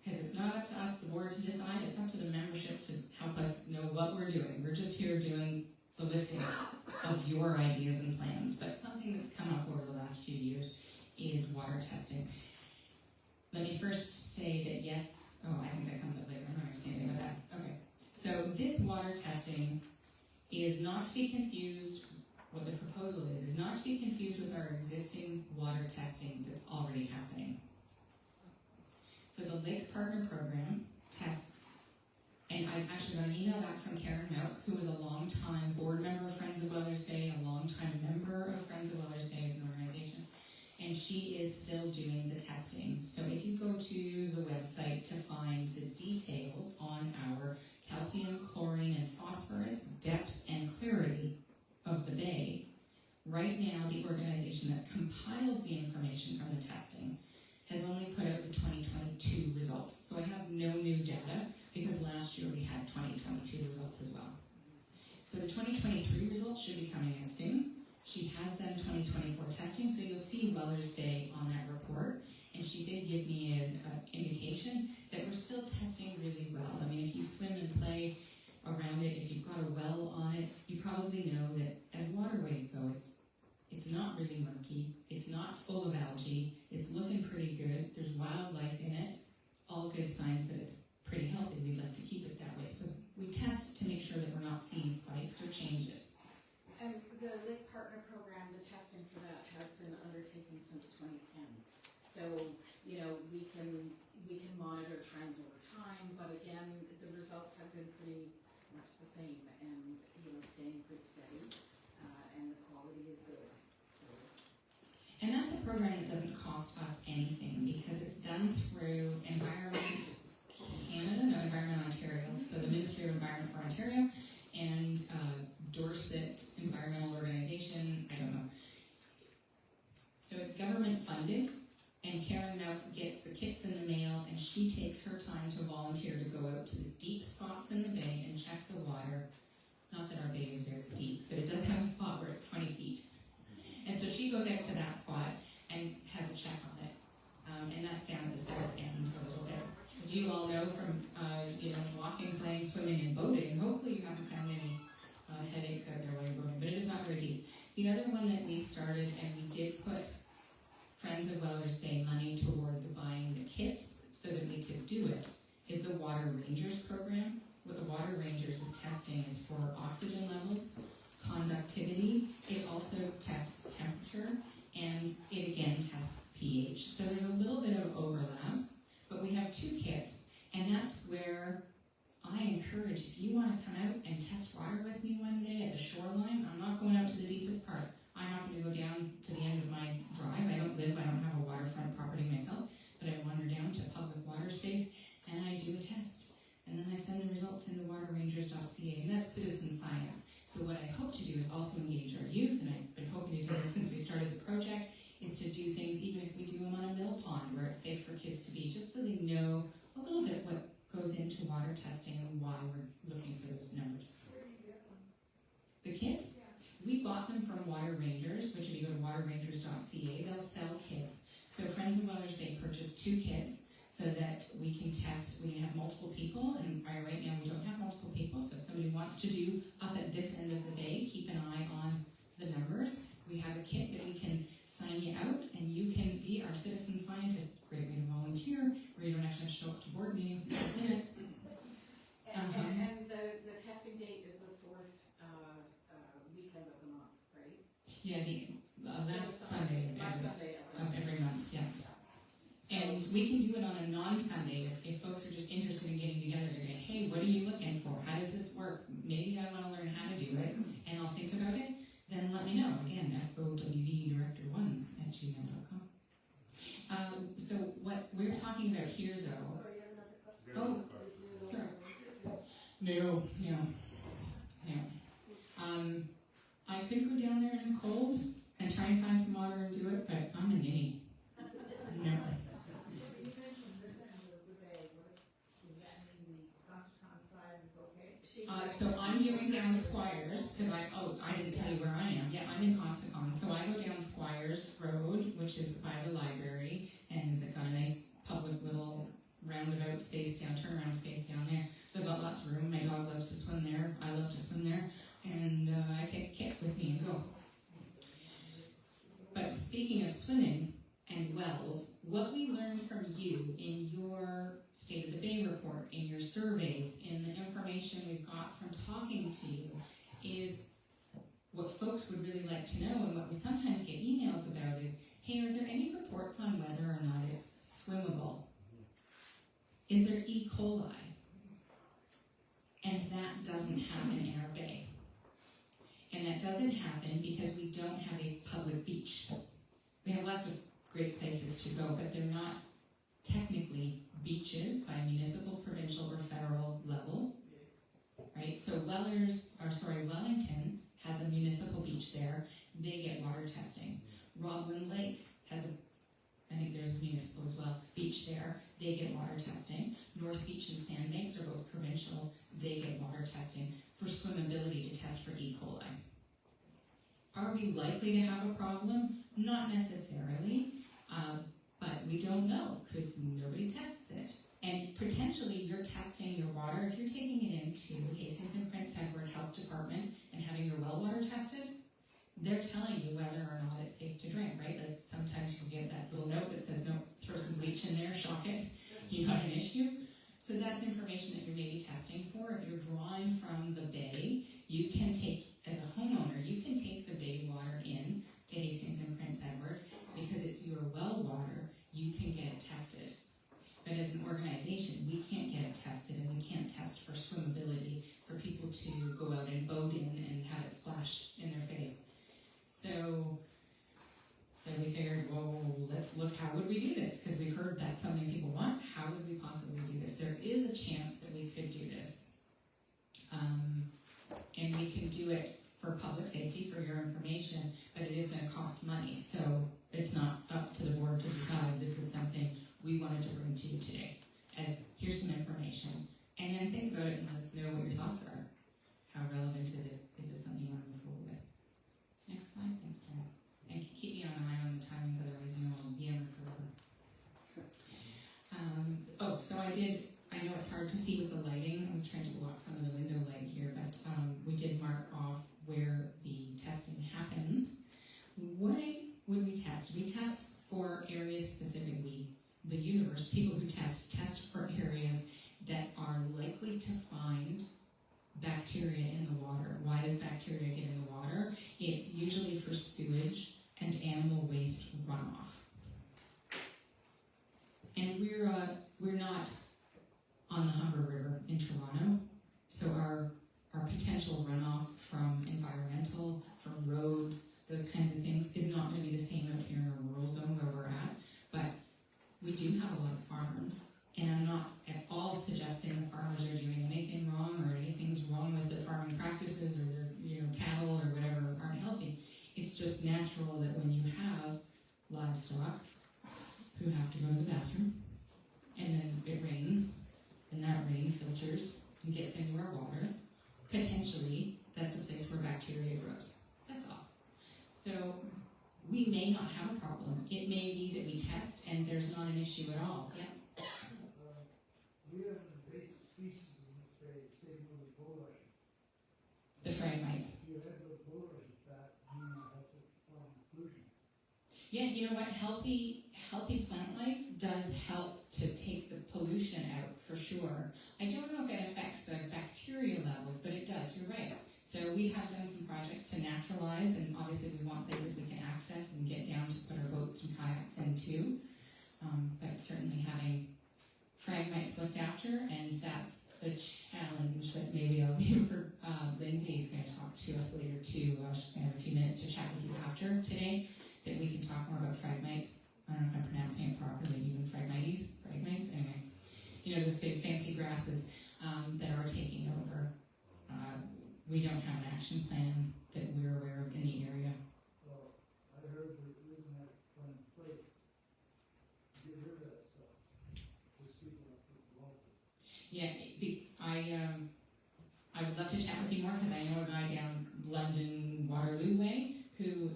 S7: because it's not up to us, the board, to decide. It's up to the membership to help us know what we're doing. We're just here doing the lifting of your ideas and plans. But something that's come up over the last few years is water testing. Let me first say that yes, oh, I think that comes up later. I'm not going to say anything about that. Okay, so this water testing is not to be confused, what the proposal is not to be confused with our existing water testing that's already happening. So the Lake Partner Program tests, and I actually got an email back from Karen Milk, who was a long-time board member of Friends of Wellers Bay, a long-time member of Friends of Wellers Bay as an organization, and she is still doing the testing. So if you go to the website to find the details on our calcium, chlorine, and phosphorus depth and clarity of the bay, right now the organization that compiles the information from the testing has only put out the 2022 results. So I have no new data because last year we had 2022 results as well. So the 2023 results should be coming out soon. She has done 2024 testing, so you'll see Wellers Bay on that report. And she did give me an indication that we're still testing really well. I mean, if you swim and play around it, if you've got a well on it, you probably know that as waterways go, it's not really murky, it's not full of algae, it's looking pretty good, there's wildlife in it, all good signs that it's pretty healthy. We'd like to keep it that way. So we test to make sure that we're not seeing spikes or changes.
S2: And the Lake Partner Program, the testing for that has been undertaken since 2010. So, you know, we can monitor trends over time, but again, the results have been pretty much the same and, you know, staying pretty steady.
S4: and the quality is good. So.
S7: And that's a program that doesn't cost us anything because it's done through Environment Canada, no, Environment Ontario, so the Ministry of Environment for Ontario, and Dorset Environmental Organization, I don't know. So it's government funded, and Karen now gets the kits in the mail, and she takes her time to volunteer to go out to the deep spots in the bay and check the water. Not that our bay is very deep, but it does have a spot where it's 20 feet. And so she goes out to that spot and has a check on it. And that's down at the south end a little bit. As you all know from walking, playing, swimming, and boating, hopefully you haven't found any headaches out there while you're boating, but it is not very deep. The other one that we started, and we did put Friends of Wellers Bay money towards buying the kits so that we could do it, is the Water Rangers program. What the Water Rangers is testing is for oxygen levels, conductivity. It also tests temperature, and it again tests pH. So there's a little bit of overlap, but we have 2 kits, and that's where I encourage, if you want to come out and test water with me one day at the shoreline, I'm not going out to the deepest part. I happen to go down to the end of my drive. I don't have a waterfront property myself, but I wander down to public water space, and I do a test. And then I send the results into waterrangers.ca, and that's citizen science. So what I hope to do is also engage our youth, and I've been hoping to do this since we started the project, is to do things even if we do them on a mill pond where it's safe for kids to be, just so they know a little bit what goes into water testing and why we're looking for those numbers.
S5: Where do you get them?
S7: The kits? We bought them from Water Rangers, which if you go to waterrangers.ca, they'll sell kits. So Friends of Wellers Bay purchased 2 kits so that we can test, we have multiple people, and right now we don't have multiple people, so if somebody wants to do up at this end of the bay, keep an eye on the numbers. We have a kit that we can sign you out, and you can be our citizen scientist. Great way to volunteer, where you don't actually have to show up to board meetings in 5 minutes.
S4: And the testing date is the 4th weekend of the month, right?
S7: Yeah, the last Sunday of every month, yeah. And we can do it on a non-Sunday if folks are just interested in getting together to go, hey, what are you looking for? How does this work? Maybe I want to learn how to do it, and I'll think about it. Then let me know. Again, FOWBdirector1@gmail.com. So what we're talking about here, though. Oh, sorry. No. I could go down there in the cold and try and find some water and do it, but I'm a ninny. No.
S5: You mentioned this end of the bay. Does that mean the Conscom side is okay?
S7: So I'm doing down Squires, because I didn't tell you where I am. Yeah, I'm in Conscom. So I go down Squires Road, which is by the library, and it's got a nice public little roundabout space down, turnaround space down there. So I've got lots of room. My dog loves to swim there. I love to swim there. And I take a kit with me and go. But speaking of swimming and wells, what we learned from you in your State of the Bay report, in your surveys, in the information we've got from talking to you, is what folks would really like to know, and what we sometimes get emails about is, hey, are there any reports on whether or not it's swimmable? Is there E. coli? And that doesn't happen in our bay. And that doesn't happen because we don't have a public beach. We have lots of great places to go, but they're not technically beaches by municipal, provincial, or federal level, right? So Wellington has a municipal beach there. They get water testing. Roblin Lake has I think there's a municipal as well, beach there. They get water testing. North Beach and Sandbanks are both provincial. They get water testing for swimmability to test for E. coli. Are we likely to have a problem? Not necessarily, but we don't know because nobody tests it. And potentially you're testing your water. If you're taking it into Hastings and Prince Edward Health Department and having your well water tested, they're telling you whether or not it's safe to drink, right? Like sometimes you'll get that little note that says, no, throw some bleach in there, shock it, you got an issue. So that's information that you're maybe testing for. If you're drawing from the bay, you can take, as a homeowner, you can take the bay water in to Hastings and Prince Edward because it's your well water, you can get it tested. But as an organization, we can't get it tested, and we can't test for swimmability for people to go out and boat in and have it splash in their face. let's look, how would we do this? Because we've heard that's something people want. How would we possibly do this? There is a chance that we could do this. And we can do it for public safety, for your information, but it is going to cost money. So it's not up to the board to decide. This is something we wanted to bring to you today, as here's some information. And then think about it and let us know what your thoughts are. How relevant is it? Is this something you want to move forward with? Next slide. Thanks, Karen. And keep me on an eye on the timings, otherwise I'll yammer forever. I know it's hard to see with the lighting. I'm trying to block some of the window light here, but we did mark off where the testing happens. Why would we test? We test for areas specifically. The universe, people who test for areas that are likely to find bacteria in the water. Why does bacteria get in the water? It's usually for sewage and animal waste runoff. And we're not on the Humber River in Toronto, so our potential runoff from environmental, from roads, those kinds of things is not going to be the same out here in a rural zone where we're at. But we do have a lot of farmers, and I'm not at all suggesting the farmers are doing anything wrong or anything's wrong with their farming practices or their cattle or whatever aren't healthy. It's just natural that when you have livestock who have to go to the bathroom, and then it rains, and that rain filters and gets into our water, potentially that's a place where bacteria grows. That's all. So we may not have a problem. It may be that we test and there's not an issue at all. Yeah.
S5: We have an invasive species in this area, same with the bulrushes.
S7: The phragmites.
S5: You have those bulrushes back, you have to form pollution.
S7: Yeah, you know what? Healthy plant life does help to take the pollution out for sure. I don't know if it affects the bacteria levels, but it does. You're right. So we have done some projects to naturalize, and obviously we want places we can access and get down to put our boats and kayaks into. But certainly having phragmites looked after, and that's a challenge that maybe I'll leave for Lindsay's going to talk to us later too. She's going to have a few minutes to chat with you after today, that we can talk more about phragmites. I don't know if I'm pronouncing it properly, even phragmites, anyway. Those big fancy grasses that are taking over. We don't have an action plan that we're aware of in the area.
S5: Well, I heard the reason that went in place, get rid of that stuff, just people have to walk it.
S7: Yeah, I would love to chat with you more, because I know a guy down London Waterloo Way who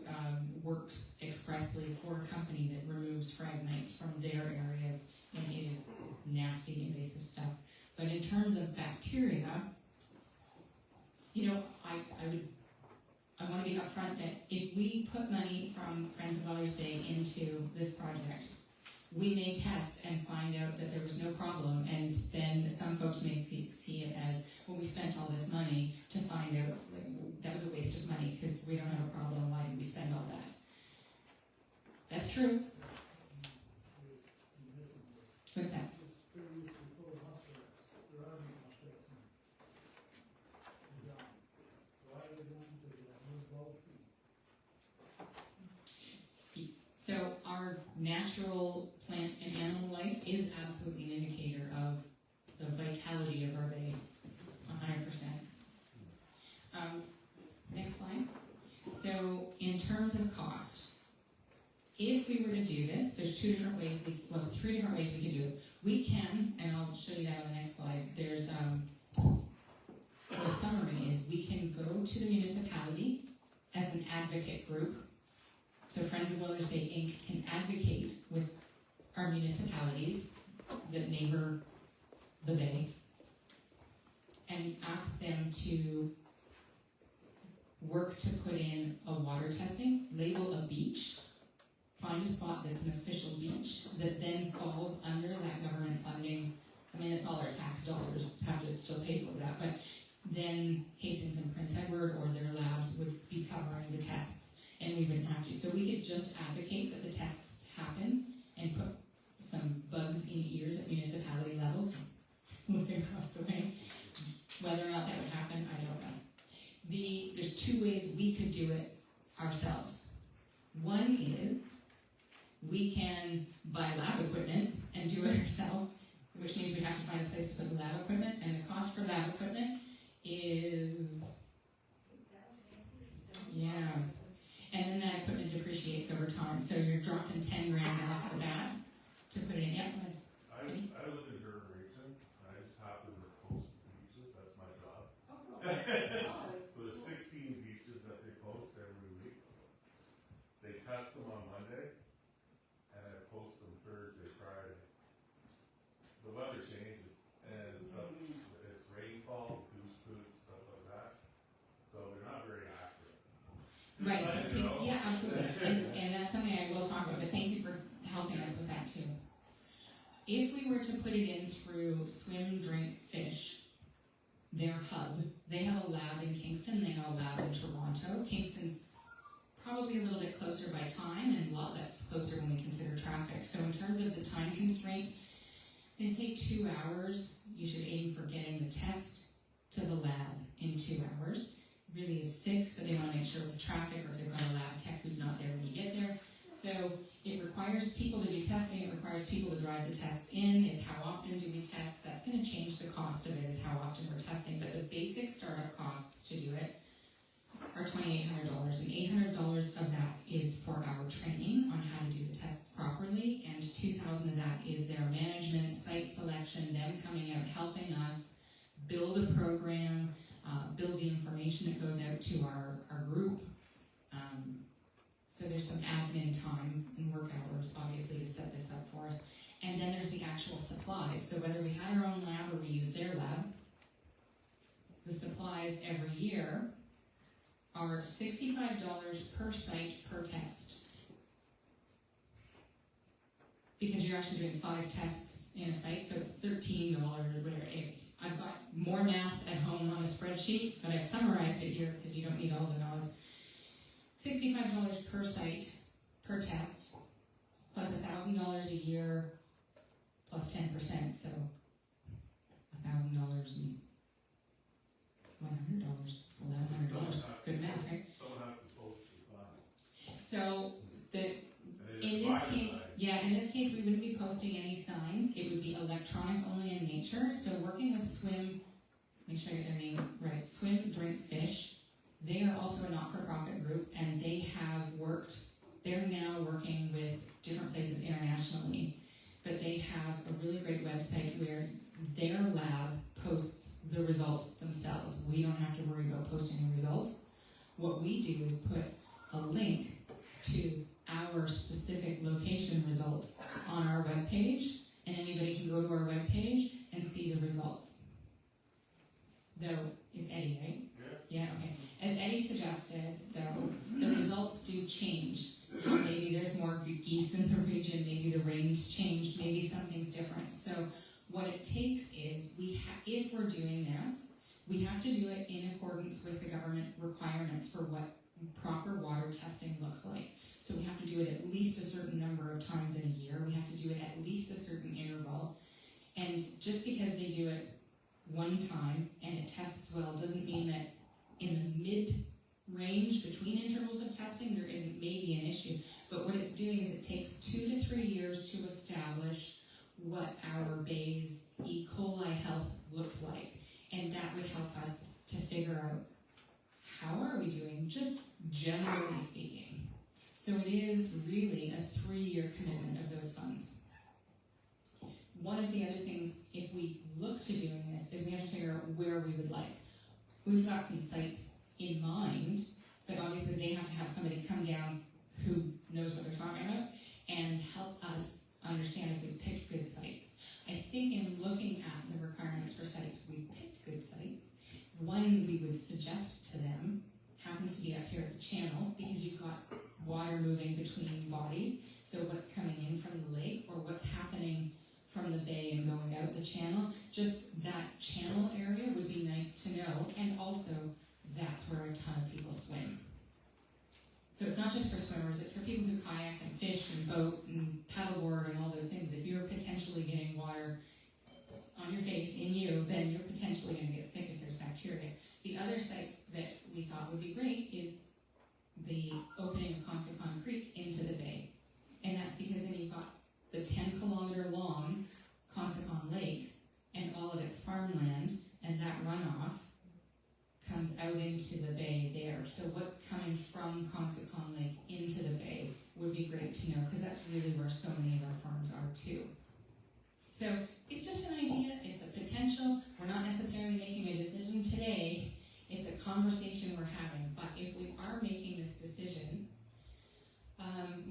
S7: works expressly for a company that removes phragmites from their areas, and it is nasty, invasive stuff. But in terms of bacteria, I want to be upfront that if we put money from Friends of Wellers Bay into this project, we may test and find out that there was no problem, and then some folks may see it as, well, we spent all this money to find out that was a waste of money because we don't have a problem. Why did we spend all that? That's true. What's that? So our natural plant and animal life is absolutely an indicator of the vitality of our bay, 100%. Next slide. So in terms of cost, if we were to do this, there's three different ways we could do it. We can, and I'll show you that on the next slide, there's, the summary is we can go to the municipality as an advocate group. So Friends of Wellers Bay Inc. can advocate with our municipalities that neighbor the bay and ask them to work to put in a water testing, label a beach, find a spot that's an official beach that then falls under that government funding. I mean, it's all our tax dollars have to still pay for that, but then Hastings and Prince Edward or their labs would be covering the tests, and we wouldn't have to. So we could just advocate that the tests happen and put some bugs in ears at municipality levels, looking across the way. Whether or not that would happen, I don't know. There's two ways we could do it ourselves. One is We can buy lab equipment and do it ourselves, which means we have to find a place to put the lab equipment, and the cost for lab equipment is, yeah. And then that equipment depreciates over time, so you're dropping 10 grand off the bat to put it in. Yeah, go ahead.
S9: I live in River Region. I just happen to post the beaches. That's my job. So there's 16 beaches that they post every week. They test them on Monday, and I post them Thursday, Friday. So the weather changes, and stuff, it's rainfall, goose poop, stuff like that. So they're not very accurate.
S7: Right, so yeah, absolutely. And that's something I will talk about, but thank you for helping us with that too. If we were to put it in through Swim, Drink, Fish, their hub, they have a lab in Kingston, they have a lab in Toronto. Kingston's probably a little bit closer by time, and a lot that's closer when we consider traffic. So in terms of the time constraint, they say 2 hours. You should aim for getting the test to the lab in 2 hours. Really is 6, but they want to make sure with traffic, or if they've got a lab tech who's not there when you get there. So it requires people to do testing, it requires people to drive the tests in, it's how often do we test. That's going to change the cost of it, is how often we're testing, but the basic startup costs to do it are $2,800, and $800 of that is for our training on how to do the tests properly, and $2,000 of that is their management, site selection, them coming out, helping us build a program, build the information that goes out to our group. So there's some admin time and work hours, obviously, to set this up for us. And then there's the actual supplies. So whether we had our own lab or we used their lab, the supplies every year are $65 per site per test. Because you're actually doing 5 tests in a site, so it's $13 or whatever. I've got more math at home on a spreadsheet, but I've summarized it here because you don't need all the no's. $65 per site per test, plus $1,000 a year, plus 10%, so $1,000 and $100. It's $1,100. Good math, right?
S9: Someone has to post the sign.
S7: So in this case, we wouldn't be posting any signs. It would be electronic only in nature. So working with Swim, make sure I get their name right. Swim, Drink, Fish. They are also a not-for-profit group, and they're now working with different places internationally, but they have a really great website where their lab posts the results themselves. We don't have to worry about posting the results. What we do is put a link to our specific location results on our webpage, and anybody can go to our webpage and see the results. Though, it's Eddie, right? Yeah, okay. As Eddie suggested, though, the results do change. Maybe there's more geese in the region, maybe the rain's changed, maybe something's different. So what it takes is, if we're doing this, we have to do it in accordance with the government requirements for what proper water testing looks like. So we have to do it at least a certain number of times in a year. We have to do it at least a certain interval. And just because they do it one time and it tests well doesn't mean that in the mid-range between intervals of testing there isn't maybe an issue. But what it's doing is it takes 2 to 3 years to establish what our bay's E. coli health looks like. And that would help us to figure out how are we doing, just generally speaking. So it is really a 3-year commitment of those funds. One of the other things, if we look to doing this, is we have to figure out where we would like. We've got some sites in mind, but obviously they have to have somebody come down who knows what they're talking about and help us understand if we picked good sites. I think in looking at the requirements for sites, we picked good sites. One we would suggest to them happens to be up here at the channel, because you've got water moving between bodies. So what's coming in from the lake or what's happening from the bay and going out the channel, just that channel area would be nice to know. And also, that's where a ton of people swim. So it's not just for swimmers, it's for people who kayak and fish and boat and paddleboard and all those things. If you're potentially getting water on your face, in you, then you're potentially going to get sick if there's bacteria. The other site that we thought would be great is the opening of Consacon Creek into the bay. And that's because the 10-kilometer long Consacon Lake and all of its farmland, and that runoff comes out into the bay there. So what's coming from Consacon Lake into the bay would be great to know, because that's really where so many of our farms are too. So it's just an idea, it's a potential. We're not necessarily making a decision today. It's a conversation we're having. But if we are making this decision,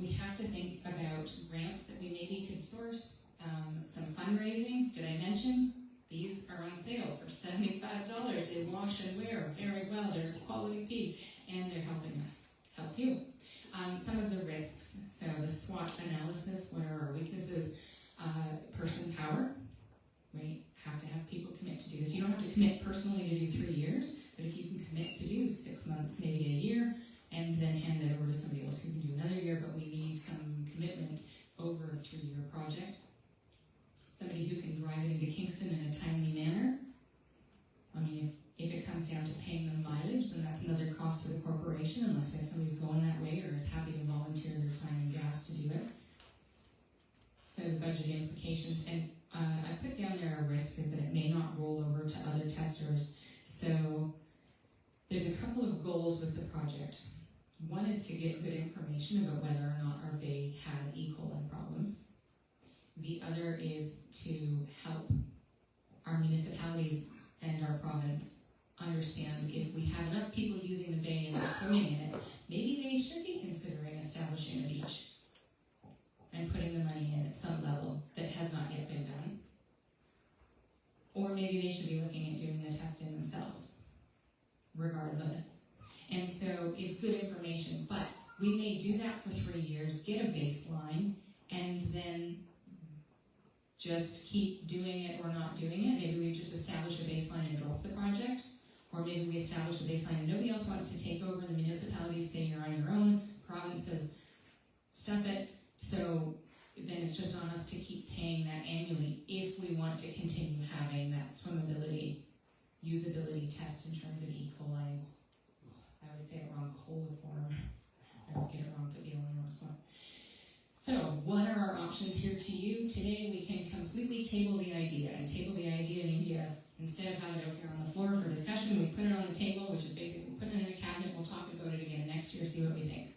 S7: we have to think about grants that we maybe could source, some fundraising. Did I mention? These are on sale for $75. They wash and wear very well. They're a quality piece, and they're helping us help you. Some of the risks. So the SWOT analysis, what are our weaknesses? Person power. We have to have people commit to do this. You don't have to commit personally to do 3 years, but if you can commit to do 6 months, maybe a year, and then hand it over to somebody else who can do another year, but we need some commitment over a 3-year project. Somebody who can drive it into Kingston in a timely manner. I mean, if it comes down to paying them mileage, then that's another cost to the corporation, unless we have somebody's going that way or is happy to volunteer their time and gas to do it. So the budget implications, and I put down there a risk is that it may not roll over to other testers. So there's a couple of goals with the project. One is to get good information about whether or not our bay has E. coli problems. The other is to help our municipalities and our province understand if we have enough people using the bay and they're swimming in it, maybe they should be considering establishing a beach and putting the money in at some level that has not yet been done. Or maybe they should be looking at doing the testing themselves, regardless. And so it's good information, but we may do that for 3 years, get a baseline, and then just keep doing it or not doing it. Maybe we just establish a baseline and drop the project, or maybe we establish a baseline and nobody else wants to take over. The municipalities say you're on your own, province says stuff it. So then it's just on us to keep paying that annually if we want to continue having that swimmability, usability test in terms of E. coli. I always say it wrong, coliform. I always get it wrong, put the L in the wrong spot. So what are our options here to you? Today we can completely table the idea, and table the idea means instead of having it out here on the floor for discussion, we put it on the table, which is basically put it in a cabinet. We'll talk about it again next year, see what we think.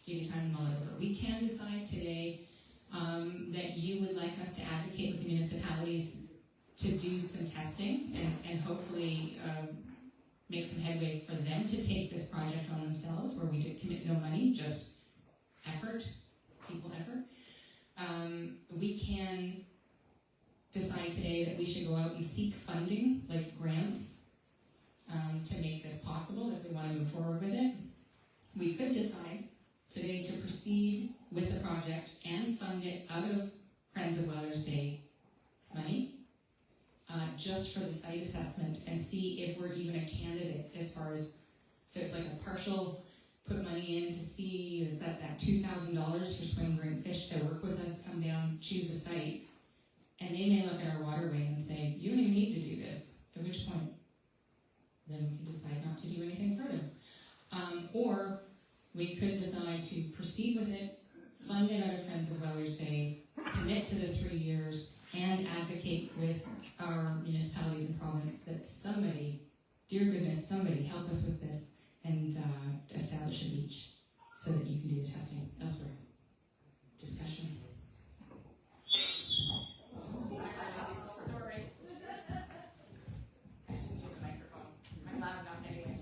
S7: Give you time to mull it over. We can decide today that you would like us to advocate with the municipalities to do some testing and hopefully make some headway for them to take this project on themselves, where we did commit no money, just effort, people effort. We can decide today that we should go out and seek funding, like grants, to make this possible if we want to move forward with it. We could decide today to proceed with the project and fund it out of Friends of Wellers Bay money, just for the site assessment, and see if we're even a candidate as far as, so it's like a partial, put money in to see, it's at that $2,000 for Swim Bring Fish to work with us, come down, choose a site, and they may look at our waterway and say, you don't even need to do this, at which point, then we can decide not to do anything further. Or we could decide to proceed with it, fund it out of Friends of Wellers Bay, commit to the 3 years, and advocate with our municipalities and province that somebody, dear goodness, somebody help us with this and establish a beach so that you can do the testing elsewhere. Discussion.
S1: Sorry. I shouldn't use the microphone. I'm loud enough anyway.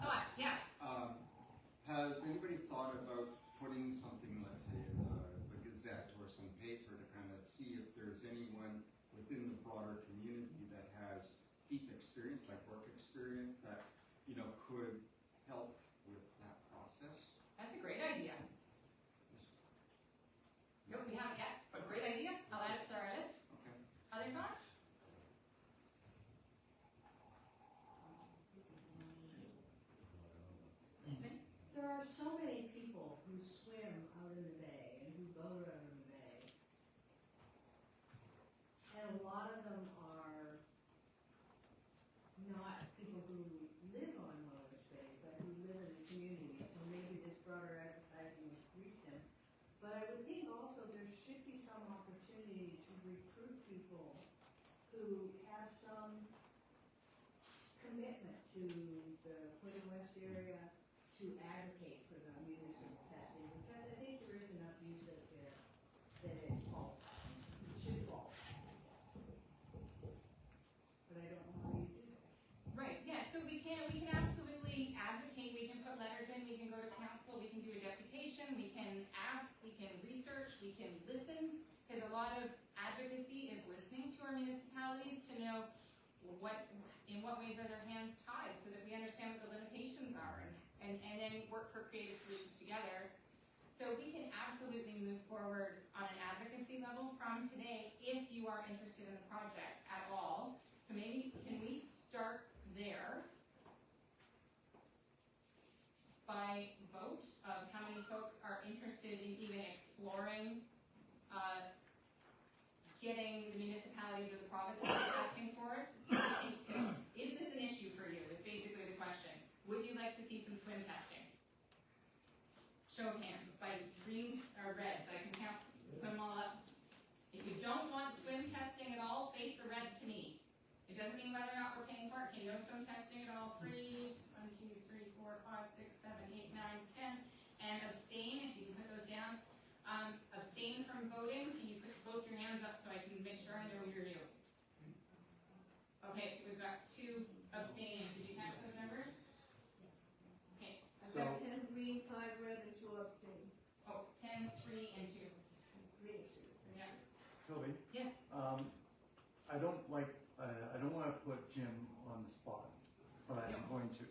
S1: Thoughts? Yeah.
S10: Has anybody thought about putting something, let's say, in the Gazette or some paper to kind of see if there's anyone within the broader community that has deep experience, like work experience, that, you know, could help with that process?
S1: That's a great idea. Nope, we haven't yet, but great idea. I'll add it to our list.
S10: Okay.
S1: Other thoughts?
S3: There are so many people who swim out in the bay and who boat out in the bay. And a lot of them are not people who live on Wellers Bay, who have some commitment to the Woodland West area to advocate for the municipal testing, because I think there is enough use out there that it qualifies, should qualify. But I don't know how you do that.
S1: Right, yeah, so we can absolutely advocate, we can put letters in, we can go to council, we can do a deputation, we can ask, we can research, we can listen, because a lot of advocacy is listening to our municipalities to know in what ways are their hands tied, so that we understand what the limitations are, and then work for creative solutions together. So we can absolutely move forward on an advocacy level from today if you are interested in the project at all. So maybe, can we start there by vote of how many folks are interested in even exploring getting the municipalities or the province to do testing for us? Take two. Is this an issue for you, is basically the question. Would you like to see some swim testing? Show of hands, by greens or reds, I can count, put them all up. If you don't want swim testing at all, face the red to me. It doesn't mean whether or not we're paying for it. Okay, no swim testing at all. 3, 1, 2, 3, 4, 5, 6, 7, 8, 9, 10. And abstain, if you can put those down. Abstain from voting, can you put both your hands up so I can make sure I know you're new? Okay, we've got 2 abstaining. Did you catch those numbers? Okay.
S3: I've got 10 green, 5 red, and 2 abstain.
S1: Oh, 10, 3, and 2.
S3: 3 and 2.
S1: Yeah.
S11: Toby,
S1: Yes.
S11: I don't like, I don't want to put Jim on the spot, but I'm going to.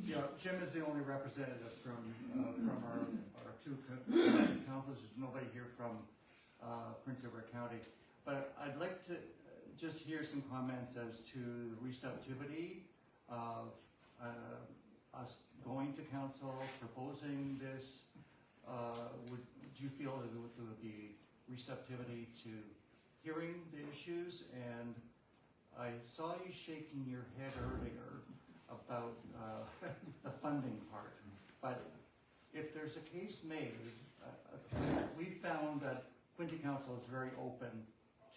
S11: You know, Jim is the only representative from our 2 councils. There's nobody here from Prince Edward County. But I'd like to just hear some comments as to the receptivity of us going to council, proposing this. Do you feel that there would be receptivity to hearing the issues? And I saw you shaking your head earlier about the funding part, but if there's a case made, we found that Quinte Council is very open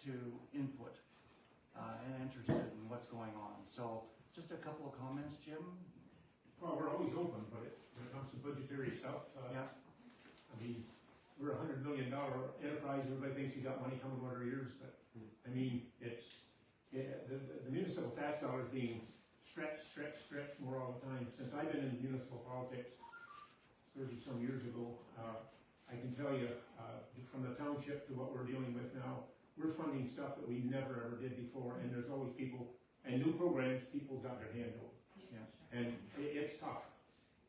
S11: to input and interested in what's going on. So just a couple of comments, Jim?
S6: Well, we're always open, but when it comes to budgetary stuff,
S11: Yeah.
S6: I mean, we're a $100 million enterprise. Everybody thinks we got money coming out our ears, but I mean, the municipal tax dollars being stretched more all the time. Since I've been in municipal politics 30-some years ago, I can tell you, from the township to what we're dealing with now, we're funding stuff that we never ever did before, and there's always people, and new programs, people got their hand over.
S11: Yeah.
S6: And it's tough.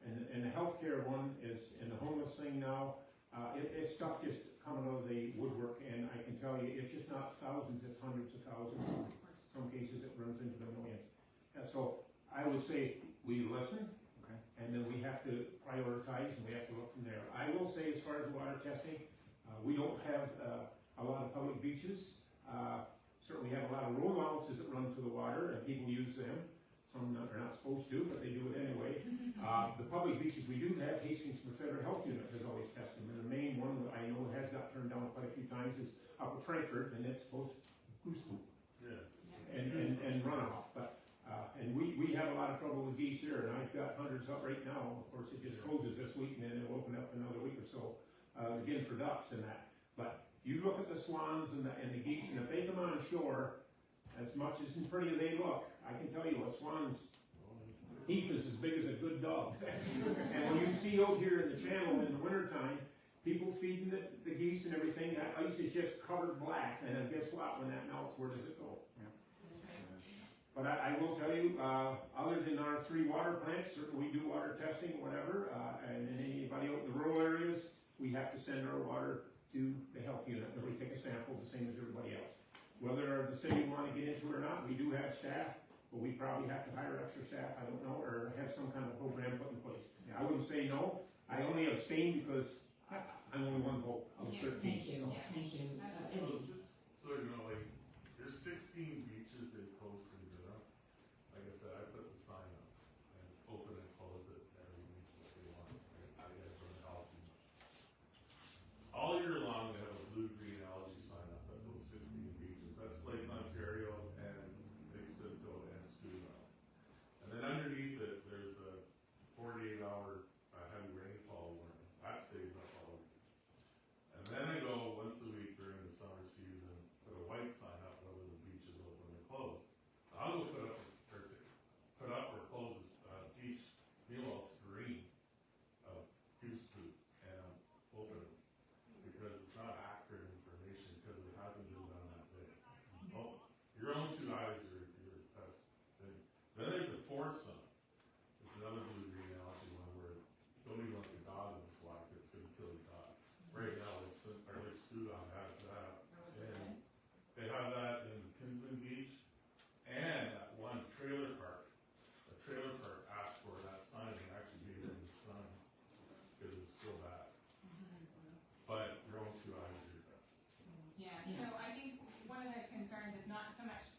S6: And the healthcare one is, and the homeless thing now, it's stuff just coming out of the woodwork, and I can tell you, it's just not thousands, it's hundreds of thousands. In some cases, it runs into the millions. So I would say we listen,
S11: Okay.
S6: and then we have to prioritize, and we have to look from there. I will say, as far as water testing, we don't have a lot of public beaches. Certainly have a lot of road allowances that run to the water, and people use them. Some are not supposed to, but they do it anyway. The public beaches we do have, Hastings Federal Health Unit has always tested them, and the main one that I know has got turned down quite a few times is up at Frankfurt, and it's supposed goose poop.
S9: Yeah.
S6: And runoff, but and we have a lot of trouble with geese here, and I've got hundreds up right now. Of course, it just closes this week, and then it'll open up another week or so again for ducks and that. But you look at the swans and the geese, and if they come on shore, as much as pretty as they look, I can tell you a swan's heap is as big as a good dog. And when you see out here in the channel in the wintertime, people feeding the geese and everything, that ice is just covered black, and then guess what? When that melts, where does it go?
S11: Yeah.
S6: But I will tell you, other than our 3 water plants, certainly we do water testing, whatever, and anybody out in the rural areas, we have to send our water to the health unit, and we take a sample the same as everybody else. Whether the city want to get into it or not, we do have staff, but we probably have to hire extra staff, I don't know, or have some kind of program put in place. I wouldn't say no, I only abstain because I'm only 1 vote of 13.
S7: Thank you,
S6: so.
S7: thank you.
S9: So just so you know, like, there's 16 beaches they post in Durham. Like I said, I put the sign up and open and close it every week if they want. I guess from the algae. All year long, they have a blue-green algae sign up at those 16 beaches.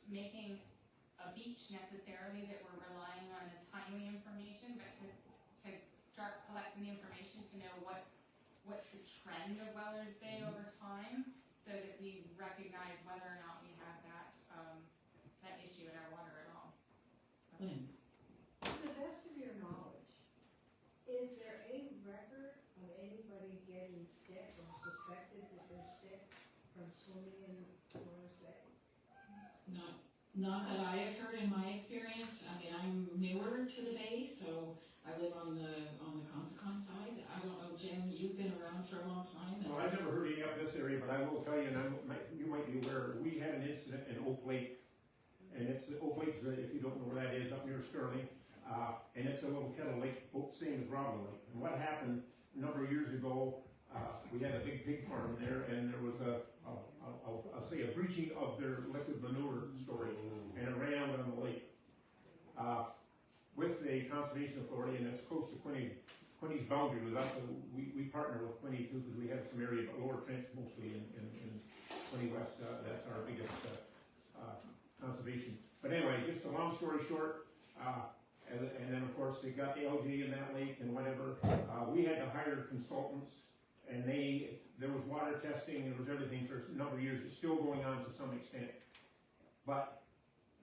S1: making a beach necessarily that we're relying on the timely information, but to start collecting the information to know what's the trend of Wellers Bay over time, so that we recognize whether or not we have that issue in our water at all.
S7: Lynn.
S3: To the best of your knowledge, is there a record of anybody getting sick or suspected that they're sick from swimming in Wellers Bay?
S7: Not that I have heard in my experience. I mean, I'm newer to the bay, so I live on the Consecon side. I don't know, Jim, you've been around for a long time.
S6: Well, I've never heard any of this area, but I will tell you, and you might be aware, we had an incident in Oak Lake, and Oak Lake, if you don't know where that is, up near Sterling, and it's a little kettle lake, same as Robin Lake. And what happened a number of years ago, we had a big pig farm there, and there was I'll say a breaching of their liquid manure storage, and it ran out on the lake. With the Conservation Authority, and it's close to Quinny's boundary with us, so we partner with Quinny too, because we have some area, but Lower Trench mostly in Quinny West, that's our biggest conservation. But anyway, just a long story short, and then of course they got the algae in that lake and whatever. We had to hire consultants, and there was water testing, and there was everything for a number of years. It's still going on to some extent. But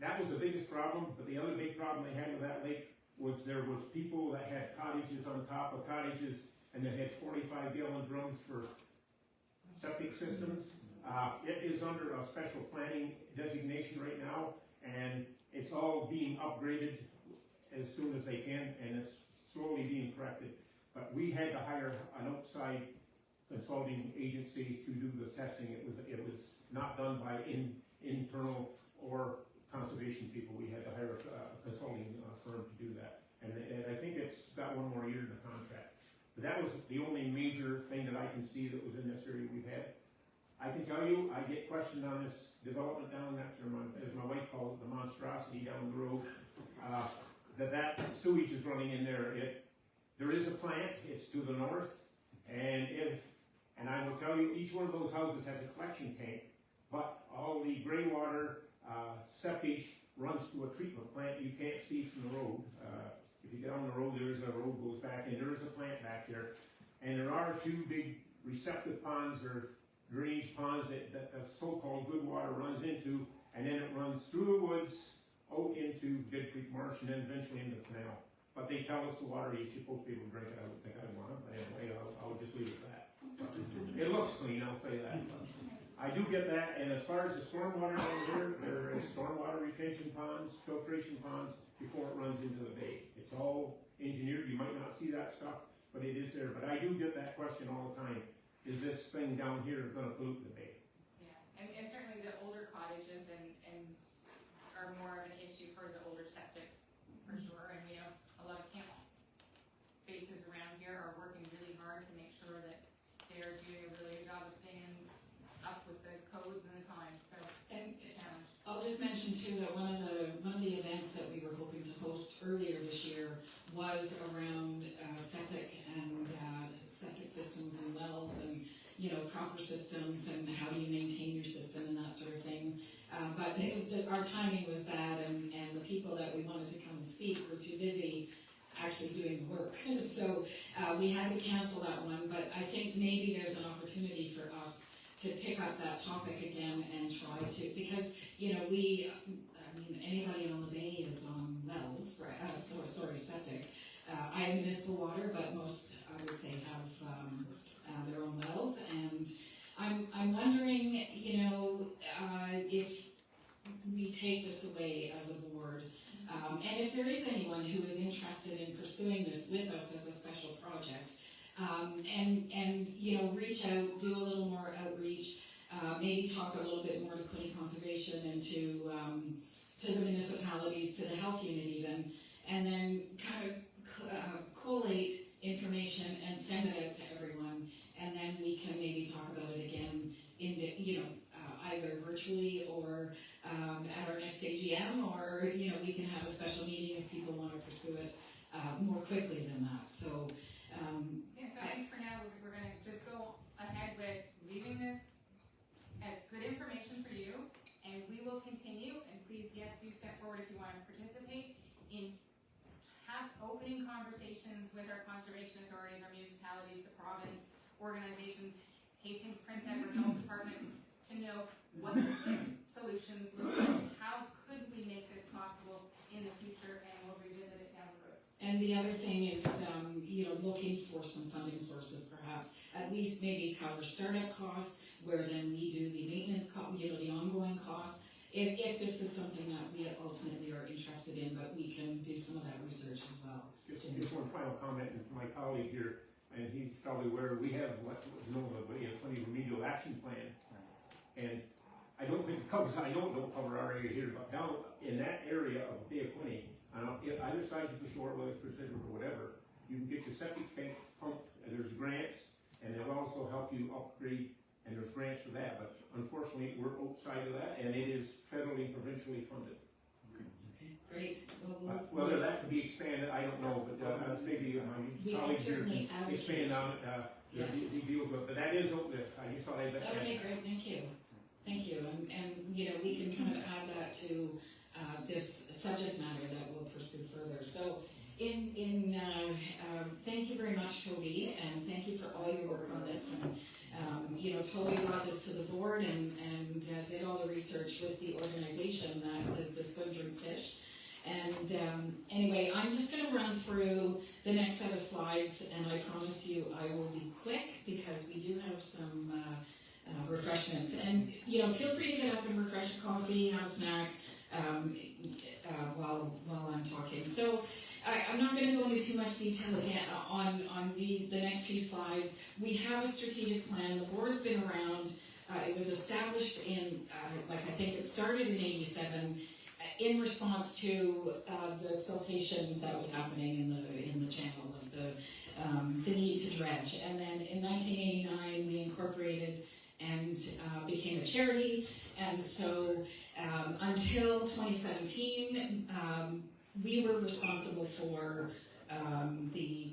S6: that was the biggest problem. But the other big problem they had with that lake was there was people that had cottages on top of cottages, and they had 45-gallon drums for septic systems. It is under a special planning designation right now, and it's all being upgraded as soon as they can, and it's slowly being corrected. But we had to hire an outside consulting agency to do the testing. It was not done by internal or conservation people. We had to hire a consulting firm to do that, and I think it's got one more year in the contract. But that was the only major thing that I can see that was in this area we've had. I can tell you, I get questioned on this development down there, as my wife calls it, the monstrosity down the road, that sewage is running in there. There is a plant, it's to the north, and I will tell you, each one of those houses has a collection tank, but all the gray water, septic runs to a treatment plant you can't see from the road. If you get on the road, there is a road goes back in, there is a plant back there, and there are two big receptive ponds or drainage ponds that the so-called good water runs into, and then it runs through the woods, out into Dead Creek Marsh, and then eventually into the canal. But they tell us the water you're supposed to be able to drink it. I don't think I want it, but anyway, I'll just leave it at that. It looks clean, I'll say that. I do get that, and as far as the stormwater down here, there is stormwater retention ponds, filtration ponds, before it runs into the bay. It's all engineered, you might not see that stuff, but it is there. But I do get that question all the time. Is this thing down here gonna pollute the bay?
S1: Yeah, and certainly the older cottages and are more of an issue for the older septics, for sure. And we know a lot of camp spaces around here are working really hard to make sure that they're doing a really good job of staying up with the codes and the times, so
S7: And
S1: it's a challenge.
S7: I'll just mention too that one of the events that we were hoping to host earlier this year was around septic and septic systems and wells and proper systems and how do you maintain your system and that sort of thing. But our timing was bad, and the people that we wanted to come and speak were too busy actually doing the work. So we had to cancel that one, but I think maybe there's an opportunity for us to pick up that topic again and try to, because anybody on the bay is on wells, right? Septic. I have municipal water, but most, I would say, have their own wells, and I'm wondering, if we take this away as a board, and if there is anyone who is interested in pursuing this with us as a special project, and reach out, do a little more outreach, maybe talk a little bit more to Quinny Conservation and to the municipalities, to the health unit even, and then kind of collate information and send it out to everyone, and then we can maybe talk about it again in either virtually or at our next AGM, or we can have a special meeting if people want to pursue it more quickly than that. So.
S1: So I think for now we're going to just go ahead with leaving this as good information for you, and we will continue. And please forward if you want to participate in opening conversations with our conservation authorities, our municipalities, the province, organizations, Hastings Prince Edward Health Department, to know what the quick solutions look like, how could we make this possible in the future, and we'll revisit it down the road.
S2: And the other thing is, looking for some funding sources, perhaps, at least maybe cover startup costs, where then we do the maintenance the ongoing costs. If this is something that we ultimately are interested in, but we can do some of that research as well.
S6: Just one final comment, and my colleague here, and he's probably aware, we have what's known as a 20 remedial action plan. And I don't think it covers, I don't cover our area here, but down in that area of Bay of Quinte, on either side of the shore, whether it's Precision or whatever, you can get your septic tank pumped, and there's grants, and they'll also help you upgrade, and there's grants for that, but unfortunately, we're outside of that, and it is federally and provincially funded.
S2: Okay, great. Well,
S6: Whether that could be expanded, I don't know, but maybe my
S2: we can
S6: colleagues here
S2: certainly
S6: can
S2: advocate.
S6: expand on it,
S2: Yes.
S6: the deals with, but that is out there. I just thought I'd let that.
S2: Okay, great, thank you. Thank you, and we can kind of add that to this subject matter that we'll pursue further. So, thank you very much, Toby, and thank you for all your work on this. And Toby brought this to the board and did all the research with the organization that the Swim Drink Fish. And anyway, I'm just going to run through the next set of slides, and I promise you I will be quick because we do have some refreshments. And feel free to get up and refresh a coffee, have a snack while I'm talking. So I'm not going to go into too much detail again on the next few slides. We have a strategic plan. The board's been around. It was established in I think it started in '87. In response to the siltation that was happening in the channel, of the need to dredge, and then in 1989 we incorporated and became a charity, and so until 2017 we were responsible for the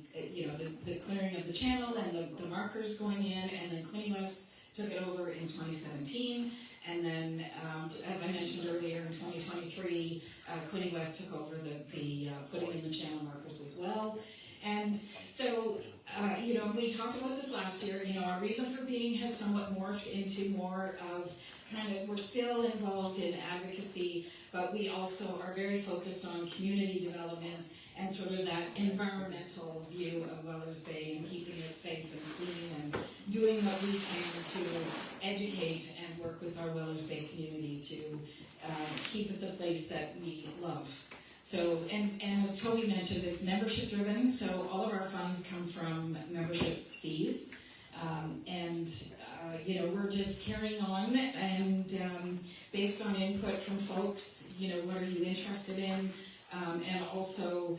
S2: clearing of the channel and the markers going in, and then Quinte West took it over in 2017. And then, as I mentioned earlier, in 2023, Quinte West took over the putting in the channel markers as well. And so, we talked about this last year. Our reason for being has somewhat morphed into more of we're still involved in advocacy, but we also are very focused on community development and sort of that environmental view of Wellers Bay and keeping it safe and clean and doing what we can to educate and work with our Wellers Bay community to keep it the place that we love. So, and as Toby mentioned, it's membership driven, so all of our funds come from membership fees. We're just carrying on, and based on input from folks, what are you interested in? And also,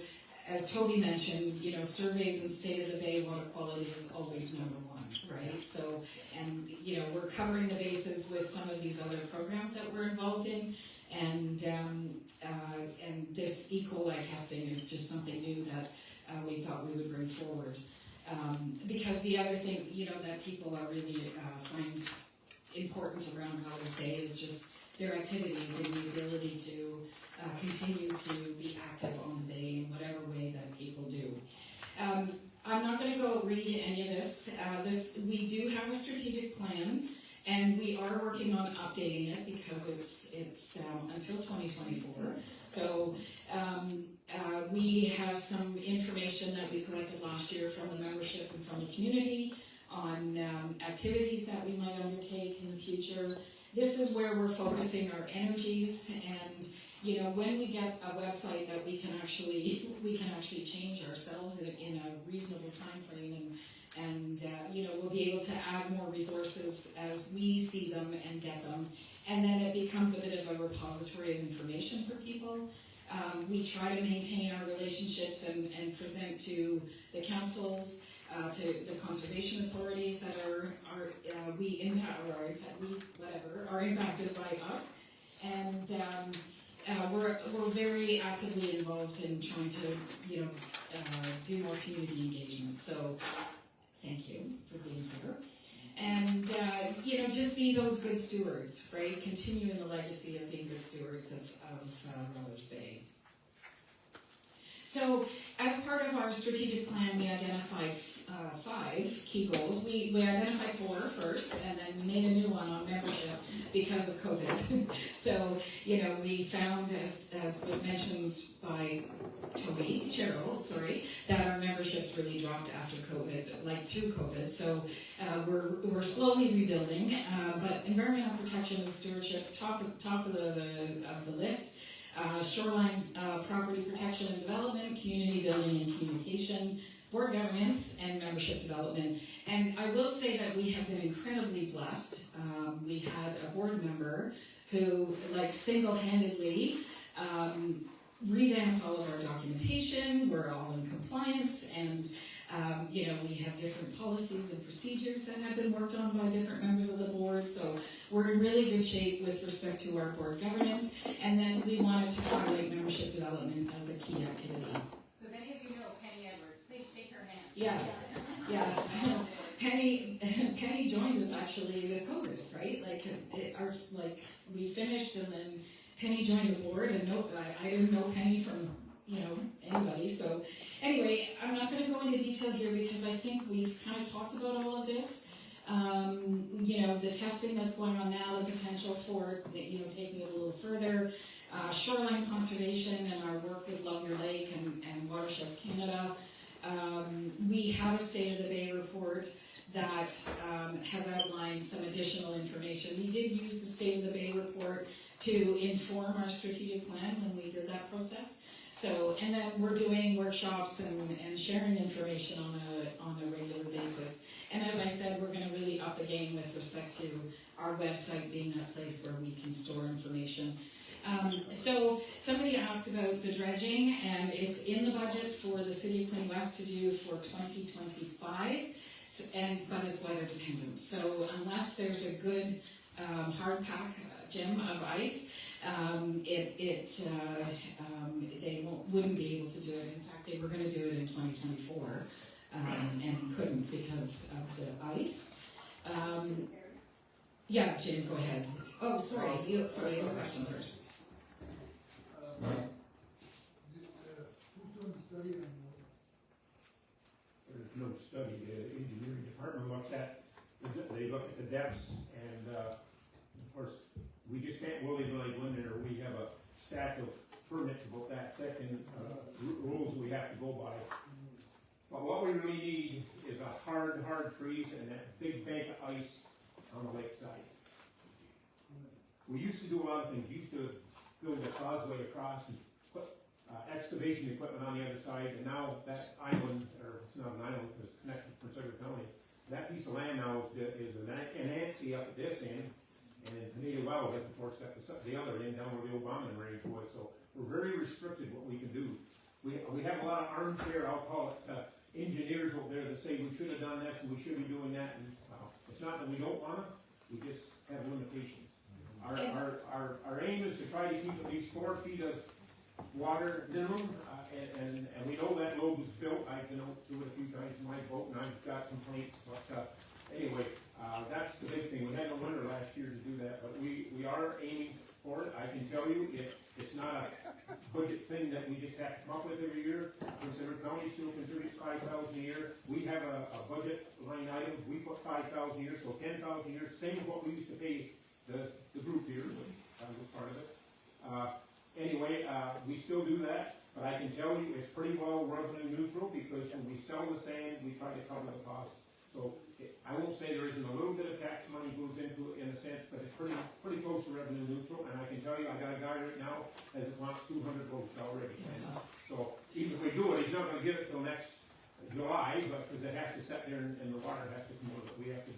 S2: as Toby mentioned, surveys and state of the bay water quality is always number one, right? So, and we're covering the bases with some of these other programs that we're involved in, and this E. coli testing is just something new that we thought we would bring forward. Because the other thing, that people are really find important around Wellers Bay is just their activities and the ability to continue to be active on the bay in whatever way that people do. I'm not going to go read any of this. We do have a strategic plan, and we are working on updating it because it's until 2024. So we have some information that we collected last year from the membership and from the community on activities that we might undertake in the future. This is where we're focusing our energies, and when we get a website that we can actually change ourselves in a reasonable time frame, and we'll be able to add more resources as we see them and get them, and then it becomes a bit of a repository of information for people. We try to maintain our relationships and present to the councils, to the conservation authorities that are impacted by us, and we're very actively involved in trying to do more community engagement. So thank you for being here. and just be those good stewards, right? Continuing the legacy of being good stewards of Wellers Bay. So, as part of our strategic plan, we identified 5 key goals. We identified 4 first, and then we made a new one on membership because of COVID. So, we found, as was mentioned by Cheryl, that our memberships really dropped after COVID, like through COVID. So, we're slowly rebuilding, but environmental protection and stewardship, top of the list. Shoreline property protection and development, community building and communication, board governance, and membership development. And I will say that we have been incredibly blessed. We had a board member who, single-handedly revamped all of our documentation. We're all in compliance, and we have different policies and procedures that have been worked on by different members of the board. So we're in really good shape with respect to our board governance. And then we wanted to highlight membership development as a key activity.
S1: So many of you know Penny Edwards. Please shake her hand.
S2: Yes. Penny joined us actually with COVID, right? We finished, and then Penny joined the board, and I didn't know Penny from anybody. So anyway, I'm not going to go into detail here because I think we've kind of talked about all of this. The testing that's going on now, the potential for taking it a little further, shoreline conservation and our work with Love Your Lake and Watersheds Canada. We have a State of the Bay report that has outlined some additional information. We did use the State of the Bay report to inform our strategic plan when we did that process. So, and then we're doing workshops and sharing information on a regular basis. And as I said, we're going to really up the game with respect to our website being a place where we can store information. So somebody asked about the dredging, and it's in the budget for the City of Queen West to do for 2025, but it's weather dependent. So unless there's a good hard pack, Jim, of ice, they wouldn't be able to do it. In fact, they were going to do it in 2024 and couldn't because of the ice. Yeah, Jim, go ahead. Oh, sorry, you have a question first.
S5: Who's doing the study on
S6: There's no study. The engineering department looks at, they look at the depths, and of course, we just can't willy-nilly go in there. We have a stack of permits about that thick and rules we have to go by. But what we really need is a hard freeze and that big bank of ice on the lakeside. We used to do a lot of things. We used to build a causeway across and put excavation equipment on the other side, and now that island, or it's not an island because it's connected to Prince Edward County, that piece of land now is an Anansi up at this end, and in Canadian Wildlife, of course, got the other end down where the old bombing range was. So we're very restricted what we can do. We have a lot of armchair, I'll call it, engineers over there that say we should have done this and we should be doing that. And it's not that we don't want to, we just have limitations. Our aim is to try to keep at least 4 feet of water minimum, and we know that load is built. I've been out through it a few times in my boat, and I've got complaints. But anyway, that's the big thing. We had no winter last year to do that, but we are aiming for it. I can tell you, it's not a budget thing that we just have to come up with every year. Prince Edward County still contributes $5,000 a year. We have a budget line item. We put $5,000 a year, so $10,000 a year. Same as what we used to pay the group here, which I was part of it. Anyway, we still do that, but I can tell you it's pretty well revenue neutral because when we sell the sand, we try to cover the cost. So I won't say there isn't a little bit of tax money goes into it in a sense, but it's pretty close to revenue neutral. And I can tell you, I got a guy right now that wants 200 votes already. And so even if we do it, he's not going to give it till next July, but because it has to sit there and the water has to come over. We have to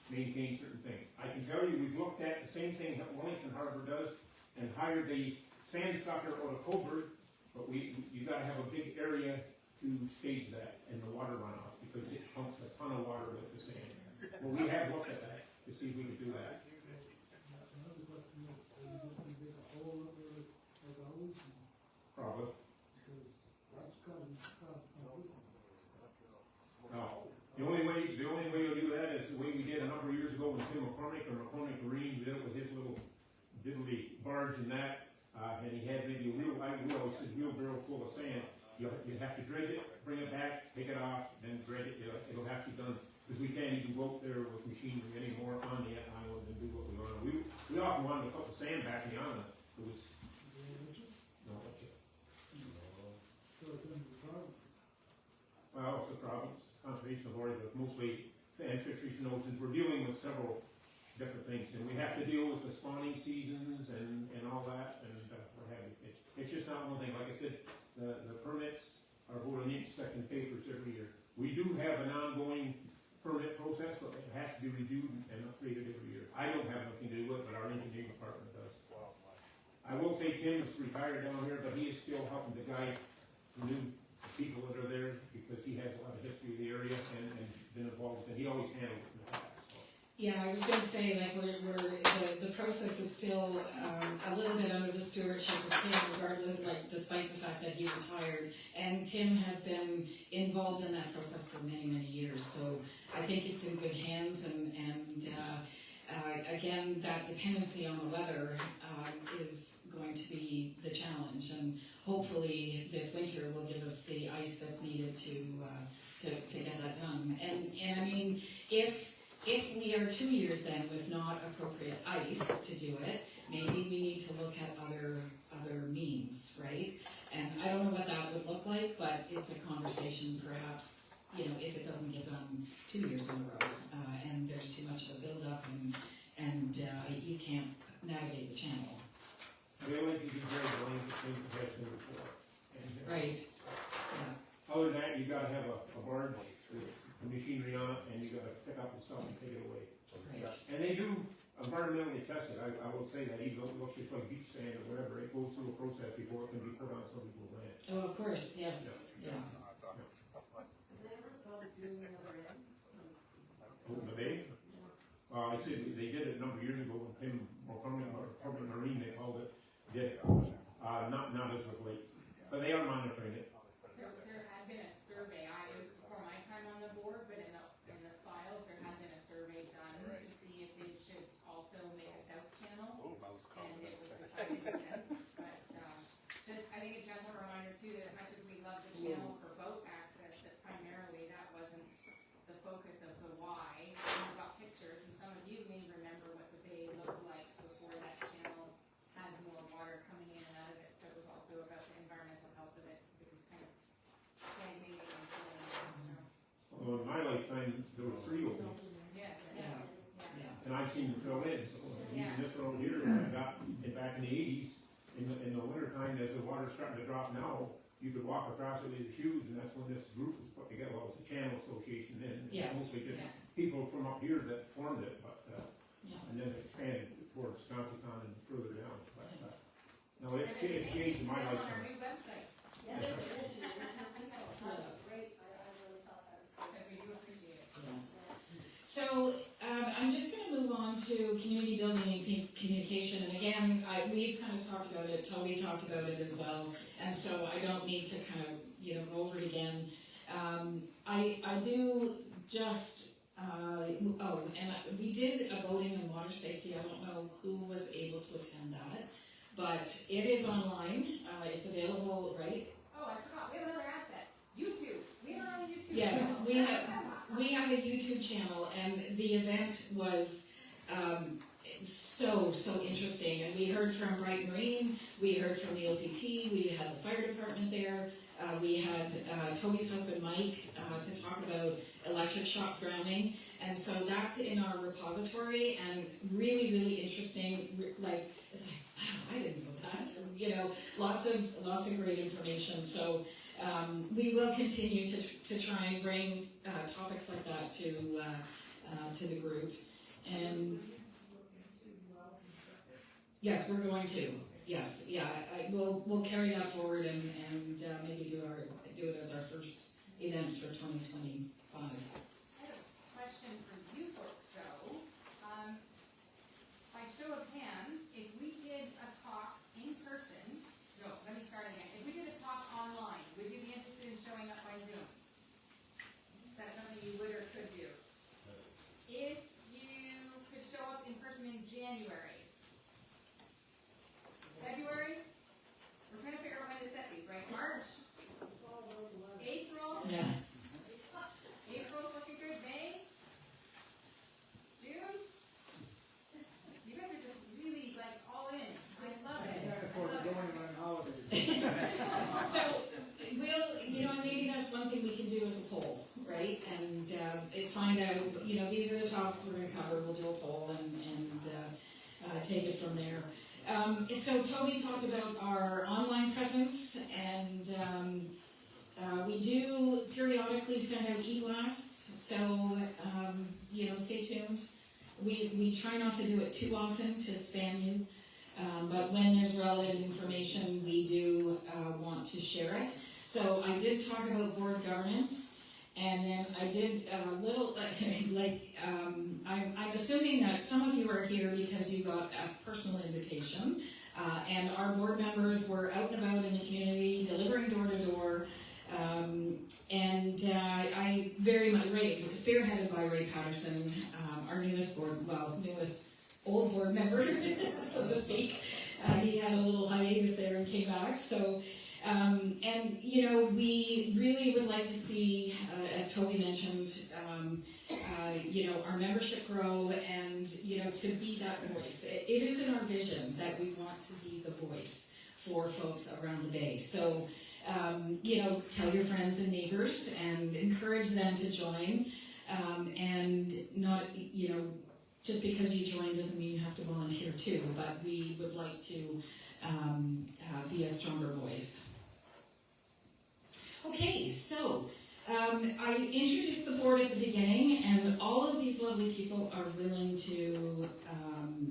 S6: maintain certain things. I can tell you, we've looked at the same thing that Wellington Harbor does and hired the sand sucker out of Coburg, but you got to have a big area to stage that and the water runoff because it pumps a ton of water with the sand. Well, we have looked at that to see if we could do that.
S5: another question is, are you going to dig a hole up there like a hose?
S6: Probably.
S5: Because that's causing
S6: No. The only way you'll do that is the way we did a number yards and that, and he had maybe we always said wheelbarrow full of sand. You have to dredge it, bring it back, take it off, then dredge it. It'll have to be done, because we can't even go up there with machinery anymore on the island and do what we want. We often wanted to put the sand back in the island. It was no, that's it.
S5: So it's in the province.
S6: Well, it's a province, conservation authority, but mostly and fisheries and oceans. We're dealing with several different things, and we have to deal with the spawning seasons and all that, and what have you. It's just not one thing. Like I said, the permits are about an inch thick in papers every year. We do have an ongoing permit process, but it has to be reviewed and upgraded every year. I don't have nothing to do with it, but our engineering department does. I will say Tim's retired down here, but he is still helping to guide the new people that are there, because he has a lot of history of the area and been involved, and he always handled it in the past. So.
S2: Yeah, I was going to say, like, the process is still a little bit under the stewardship of Tim, regardless, like, despite the fact that he retired. And Tim has been involved in that process for many, many years. So I think it's in good hands. And again, that dependency on the weather is going to be the challenge. And hopefully this winter will give us the ice that's needed to get that done. And I mean, if we are 2 years then with not appropriate ice to do it, maybe we need to look at other means, right? And I don't know what that would look like, but it's a conversation perhaps, you know, if it doesn't get done 2 years in a row, and there's too much of a build-up and you can't navigate the channel.
S6: They only can be very willing to change the heads before.
S2: Right, yeah.
S6: Other than that, you gotta have a barge with the machinery on it, and you gotta pick up the stuff and take it away.
S2: Right.
S6: And they do environmentally test it. I will say that, even though it looks just like beach sand or whatever, it goes through a process before it can be put on some people's land.
S2: Oh, of course, yes, yeah.
S3: Did they ever thought of doing another end?
S6: Over the bay? I said they did it a number of years ago when Tim, or Permanent Marine, they called it, did it. Not as of late. But they are monitoring it.
S1: There had been a survey, it was before my time on the board, but in the files, there had been a survey done to see if they should also make a south channel. And it was decided against, but, just, I think a gentle reminder too, that as much as we love the channel for boat access, that primarily that wasn't the focus of the why. We've got pictures, and some of you may remember what the bay looked like before that channel had more water coming in and out of it, so it was also about the environmental health of it, because it was kind of stagnating and filling in, so.
S6: Although in my lifetime, there were 3 openings,
S1: Yes,
S2: Yeah.
S1: yeah.
S2: Yeah.
S6: and I've seen them fill in. So
S1: Yeah.
S6: even this road here, when I got it back in the 80s, in the winter time, as the water's starting to drop now, you could walk across it with your shoes, and that's when this group was put together. Well, it's the Channel Association then. It's
S2: Yes.
S6: mostly just
S2: Yeah.
S6: people from up here that formed it, but,
S2: Yeah.
S6: and then it expanded towards Consicon and further down. But, no, it's changed in my
S1: It's on our
S6: lifetime.
S1: new website,
S3: Yeah, it is. That's great. I really thought that was
S1: but we do appreciate it.
S2: So I'm just going to move on to community building and communication. And again, we've kind of talked about it. Toby talked about it as well. And so I don't need to kind of go over it again. I do just, and we did a voting on water safety. I don't know who was able to attend that, but it is online. It's available, right?
S1: Oh, I forgot, we have another asset, YouTube, we are on YouTube.
S2: Yes, we have a YouTube channel, and the event was so interesting. And we heard from Bright Marine, we heard from the OPP, we had the fire department there, we had Toby's husband Mike to talk about electric shock drowning, and so that's in our repository, and really interesting. Like, it's like, wow, I didn't know that. You know, lots of great information. So we will continue to try and bring topics like that to the group. And yes, we're going to. Yes, yeah, we'll carry that forward and maybe do it as our first event for 2025.
S1: I have a question for you folks though. By show of hands, if we did a talk in person, no, let me start again. If we did a talk online, would you be interested in showing up by Zoom? Is that something you would or could do? If you could show up in person in January,
S2: we can do is a poll, right? And find out, you know, these are the topics we're going to cover. We'll do a poll and take it from there. So Toby talked about our online presence, and we do periodically send out e-blasts, so you know, stay tuned. We try not to do it too often to spam you, but when there's relevant information, we do want to share it. So I did talk about board governance, and then I did a little, I'm assuming that some of you are here because you got a personal invitation, and our board members were out and about in the community, delivering door to door, and I very much, spearheaded by Ray Patterson, our newest old board member, so to speak. He had a little hiatus there and came back, so. And, you know, we really would like to see, as Toby mentioned, you know, our membership grow and, you know, to be that voice. It is in our vision that we want to be the voice for folks around the Bay. So, you know, tell your friends and neighbors and encourage them to join. And not, you know, just because you join doesn't mean you have to volunteer too, but we would like to be a stronger voice. Okay, so I introduced the board at the beginning, and all of these lovely people are willing to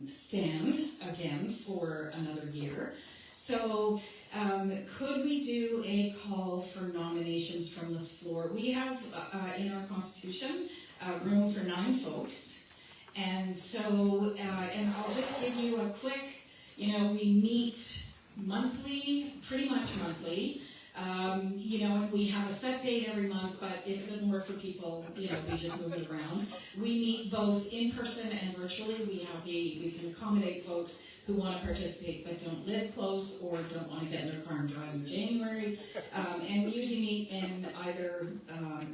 S2: stand again for another year. So could we do a call for nominations from the floor? We have in our constitution room for 9 folks, and so and I'll just give you a quick, you know, we meet monthly, pretty much monthly. You know, and we have a set date every month, but if it doesn't work for people, you know, we just move it around. We meet both in person and virtually. We can accommodate folks who want to participate but don't live close or don't want to get in their car and drive in January. And we usually meet in either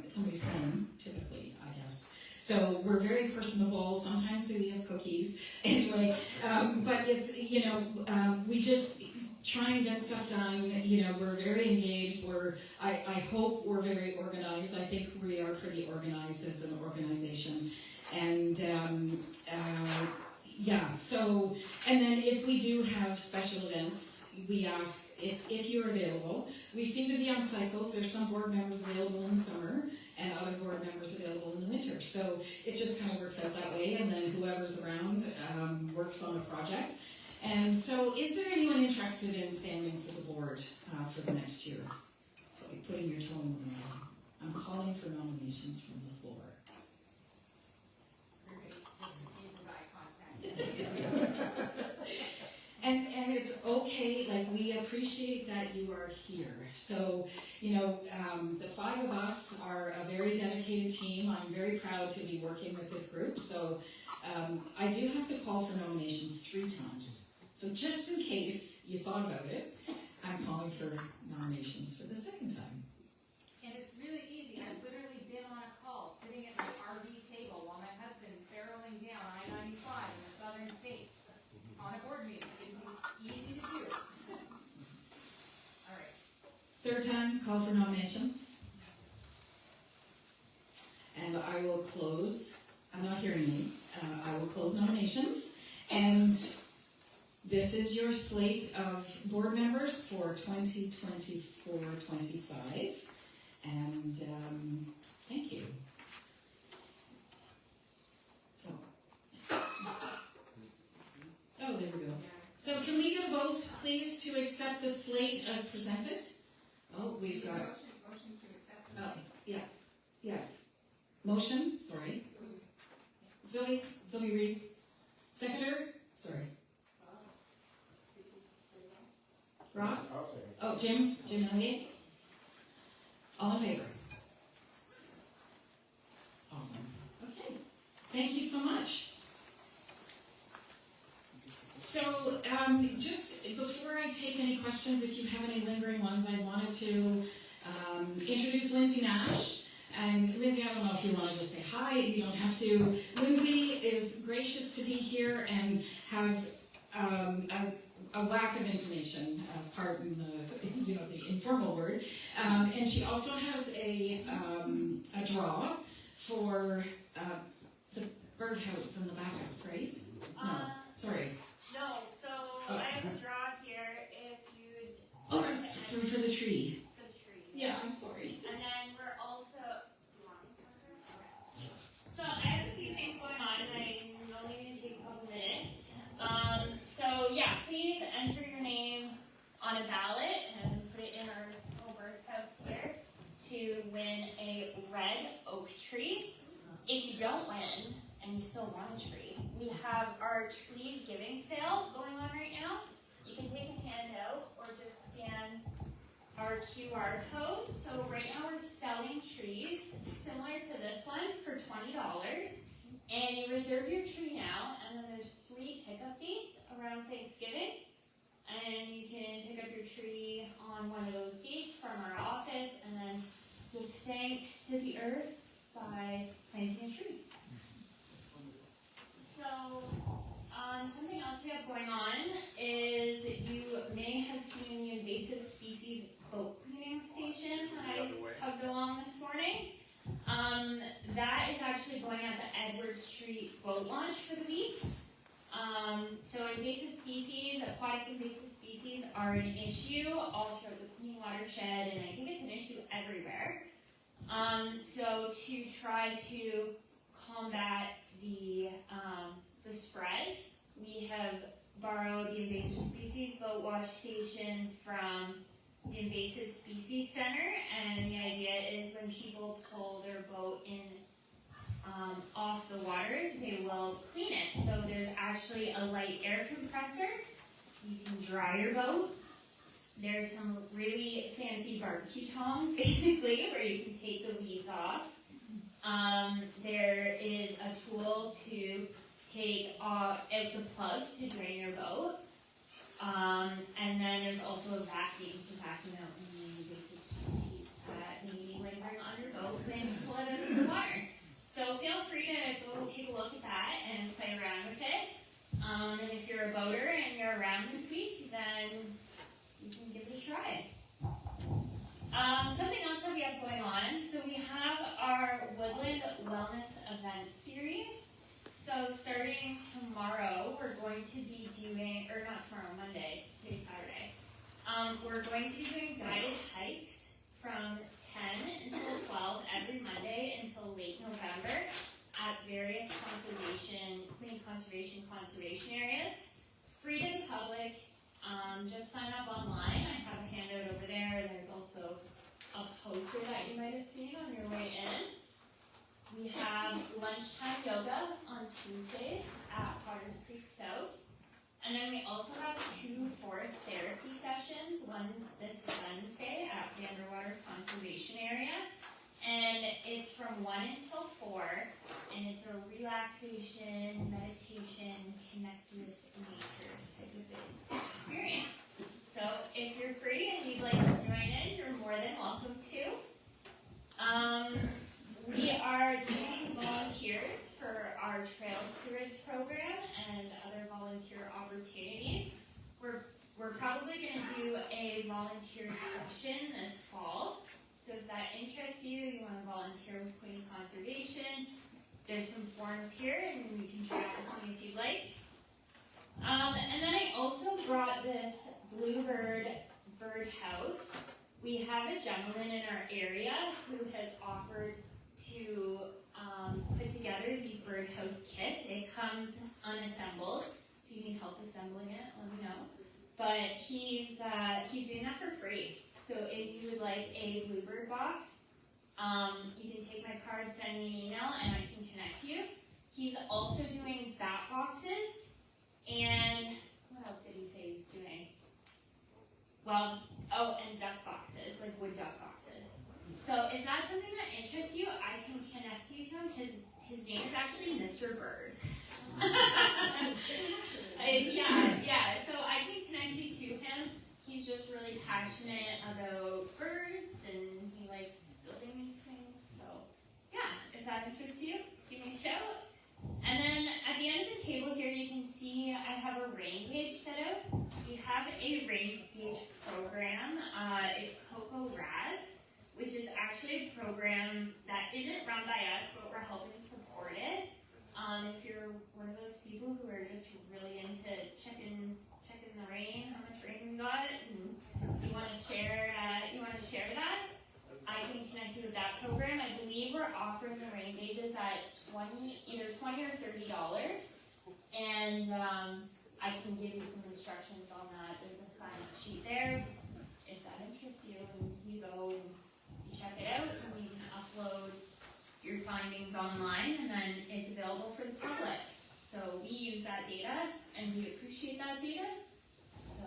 S2: somebody's home, typically, I guess. So we're very personable. Sometimes we have cookies. Anyway, but it's, you know, we just try and get stuff done. You know, we're very engaged. I hope we're very organized. I think we are pretty organized as an organization. And yeah, so, and then if we do have special events, we ask if you're available. We seem to be on cycles. There's some board members available in the summer and other board members available in the winter. So it just kind of works out that way, and then whoever's around works on the project. And so, is there anyone interested in standing for the board for the next year? Putting your toe in the water. I'm calling for nominations from the floor. And it's okay, like, we appreciate that you are here. So, you know, the 5 of us are a very dedicated team. I'm very proud to be working with this group. So I do have to call for nominations 3 times. So just in case you thought about it, I'm calling for nominations for the 2nd time.
S1: And it's really easy. I've literally been on a call, sitting at my RV table while my husband's barreling down I-95 in the southern states on a board meeting. It's easy to do. All right.
S2: 3rd time, call for nominations. And I will close, I'm not hearing you, I will close nominations. And this is your slate of board members for 2024-25, and thank you. Oh, there we go. So can we get a vote, please, to accept the slate as presented? Oh, we've got...
S1: Motion to accept.
S2: Yeah, yes. Motion, sorry. Zoe Reed. Seconder, sorry. Ross? Oh, Jim Elliott? All in favor? Awesome. Okay. Thank you so much. So, just before I take any questions, if you have any lingering ones, I wanted to introduce Lindsay Nash. And Lindsay, I don't know if you want to just say hi, you don't have to. Lindsay is gracious to be here and has a whack of information, pardon the the informal word, and she also has a draw for the birdhouse and the back house, right? No, sorry.
S12: No, so I have a draw here if you'd.
S2: Oh, sorry for the tree.
S12: For the tree.
S2: Yeah, I'm sorry.
S12: And then we're also. Do you want me to? Okay. So I have a few things going on, and I'm only going to take a couple minutes. So yeah, please enter your name on a ballot and put it in our little birdhouse here to win a red oak tree. If you don't win and you still want a tree, we have our trees giving sale going on right now. You can take a handout or just scan our QR code. So right now we're selling trees similar to this one for $20. And you reserve your tree now, and then there's 3 pickup dates around Thanksgiving. And you can pick up your tree on one of those dates from our office and then give thanks to the earth by planting a tree. So, something else we have going on is you may have seen the invasive species boat cleaning station that I tugged along this morning. That is actually going at the Edward Street boat launch for the week. So invasive species, aquatic invasive species are an issue all throughout the Queen watershed, and I think it's an issue everywhere. So to try to combat the spread, we have borrowed the invasive species boat wash station from the Invasive Species Center, and the idea is when people pull their boat in off the water, they will clean it. So there's actually a light air compressor. You can dry your boat. There's some really fancy barbecue tongs, basically, where you can take the weeds off. There is a tool to take out the plug to drain your boat. And then there's also a vacuum to vacuum out any invasive species that may be lingering on your boat and pull it out of the water. So feel free to go take a look at that and play around with it. And if you're a boater and you're around this week, then you can give it a try. Something else that we have going on. So we have our Woodland Wellness Event Series. So starting tomorrow, we're going to be doing, or not tomorrow, Monday, today's Saturday. We're going to be doing guided hikes from 10 until 12 every Monday until late November at various clean conservation areas. Free to the public. Just sign up online. I have a handout over there, and there's also a poster that you might have seen on your way in. We have lunchtime yoga on Tuesdays at Potters Creek South. And then we also have 2 forest therapy sessions. One's this Wednesday at the Underwater Conservation Area. And it's from 1 until 4. And it's a relaxation, meditation, connect with nature type of experience. So if you're free and you'd like to join in, you're more than welcome to. We are taking volunteers for our Trail Stewards program and other volunteer opportunities. We're probably going to do a volunteer session this fall. So if that interests you, you want to volunteer with Queen Conservation, there's some forms here and you can chat with me if you'd like. And then I also brought this bluebird birdhouse. We have a gentleman in our area who has offered to put together these birdhouse kits. It comes unassembled. If you need help assembling it, let me know. But he's doing that for free. So if you would like a bluebird box, you can take my card, send me an email, and I can connect you. He's also doing bat boxes, and what else did he say he's doing? Well, and duck boxes, like wood duck boxes. So if that's something that interests you, I can connect you to him. His name is actually Mr. Bird. Yeah, so I can connect you to him. He's just really passionate about birds and he likes building these things. So yeah, if that interests you, give me a shout. And then at the end of the table here, you can see I have a rain gauge set up. We have that isn't run by us, but we're helping support it. If you're one of those people who are just really into checking the rain, how much rain we got, and you want to share that, I can connect you with that program. I believe we're offering the rain gauges at either $20 or $30, and I can give you some instructions on that. There's a sign-up sheet there. If that interests you, and you go and you check it out, and you can upload your findings online, and then it's available for the public. So we use that data, and we appreciate that data. So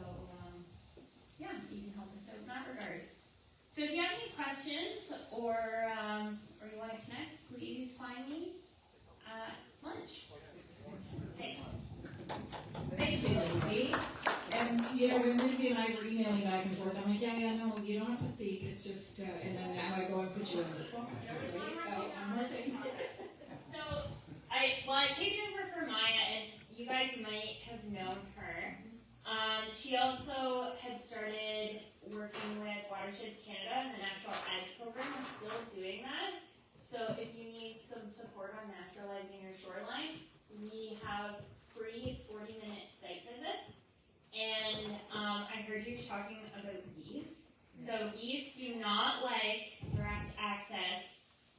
S12: yeah, you can help us out in that regard. So if you have any questions or you want to connect, please find me at lunch. Thanks.
S2: Thank you, Lindsay. And you know, when Lindsay and I were emailing back and forth, I'm like, yeah, no, you don't have to speak. It's just, and then now I go and put you in the spot.
S12: So I take it over for Maya, and you guys might have known her. She also had started working with Watersheds Canada and the Natural Edge program. We're still doing that. So if you need some support on naturalizing your shoreline, we have free 40-minute site visits. And I heard you talking about geese. So geese do not like direct access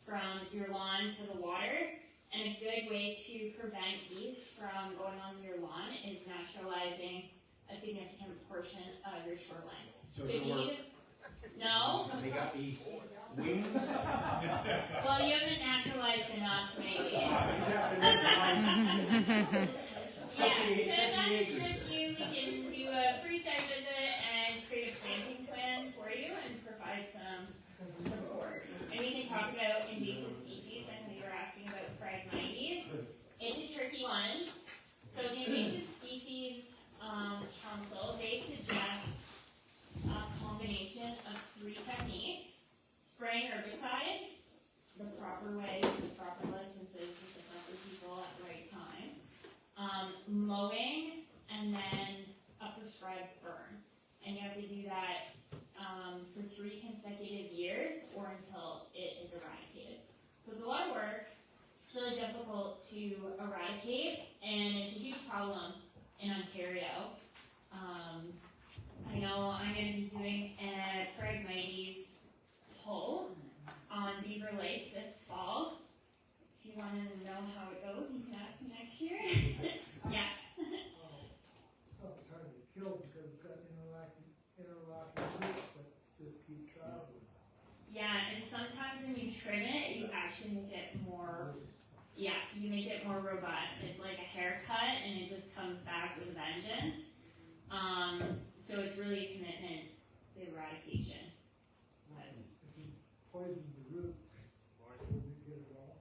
S12: from your lawn to the water. And a good way to prevent geese from going on your lawn is naturalizing a significant portion of your shoreline.
S6: So
S12: if you need no?
S6: They got these wings?
S12: Well, you haven't naturalized enough, maybe. Yeah, so if that interests you, we can do a free site visit and create a planting plan for you and provide some support. And we can talk about invasive species. I know you were asking about Phragmites. It's a tricky one. So the Invasive Species Council, they suggest a combination of 3 techniques: spraying herbicide the proper way, with the proper licenses, with the proper people at the right time, mowing, and then a prescribed burn. And you have to do that for 3 consecutive years or until it is eradicated. So it's a lot of work. It's really difficult to eradicate, and it's a huge problem in Ontario. I know I'm going to be doing a Phragmites pull on Beaver Lake this fall. If you want to know how it goes, you can ask me next year. Yeah.
S5: Stuff is hard to kill because it's got interlocking roots that just keep traveling.
S12: Yeah, and sometimes when you trim it, you actually make it more, you make it more robust. It's like a haircut, and it just comes back with a vengeance. So it's really a commitment, the eradication.
S5: If you poison the roots, will you get it all?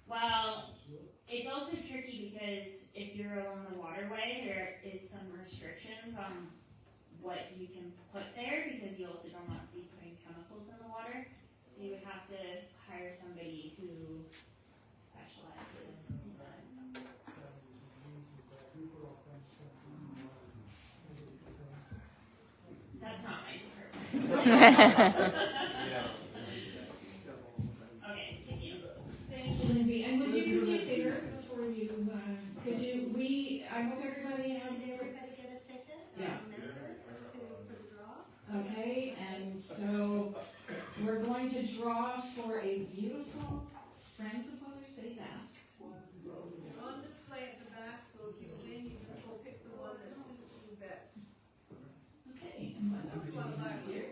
S12: Well, it's also tricky because if you're along the waterway, there is some restrictions on what you can put there because you also don't want to be putting chemicals in the water. So you would have to hire somebody who specializes in that. That's not my department. Okay, thank you.
S2: Thank you, Lindsay. And would you do me a favor before you, I hope everybody has.
S3: Did everybody get a ticket?
S2: Yeah.
S3: Members for the draw?
S2: Okay, and so we're going to draw for a beautiful Friends of Mother's Day vest.
S3: On display at the back, so if you win, you just go pick the one that suits you best.
S2: Okay, and what number do we have here?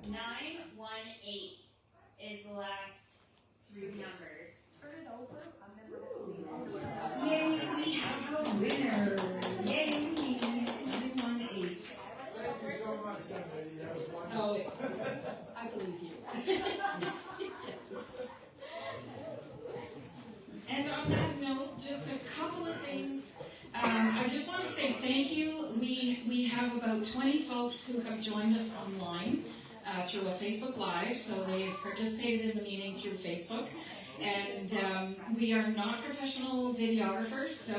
S12: 918 is the last 3 numbers.
S3: Turn it over, and then we're going to
S2: Yay, we have a winner! Yay! 918.
S5: Thank you so much, Emily. That was wonderful.
S2: Oh, I believe you. Yes. And on that note, just a couple of things. I just want to say thank you. We have about 20 folks who have joined us online through a Facebook Live, so they've participated in the meeting through Facebook. And we are not professional videographers,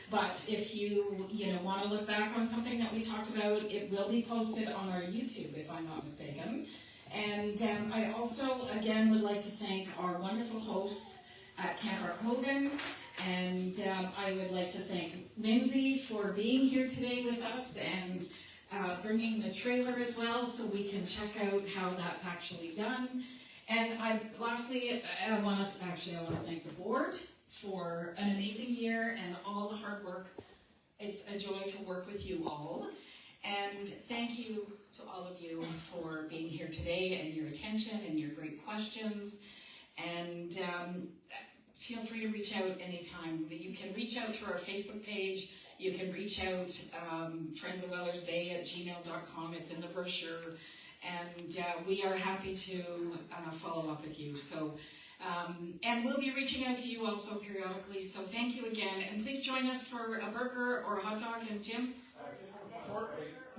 S2: but if you want to look back on something that we talked about, it will be posted on our YouTube, if I'm not mistaken. And I also, again, would like to thank our wonderful hosts at Camp Barcovan. And I would like to thank Lindsay for being here today with us and bringing the trailer as well, so we can check out how that's actually done. And lastly, I want to thank the board for an amazing year and all the hard work. It's a joy to work with you all. And thank you to all of you for being here today and your attention and your great questions. And feel free to reach out anytime. You can reach out through our Facebook page. You can reach out friendsofwellersbay@gmail.com. It's in the brochure. And we are happy to follow up with you. So, and we'll be reaching out to you also periodically. So thank you again. And please join us for a burger or a hot dog. And Jim?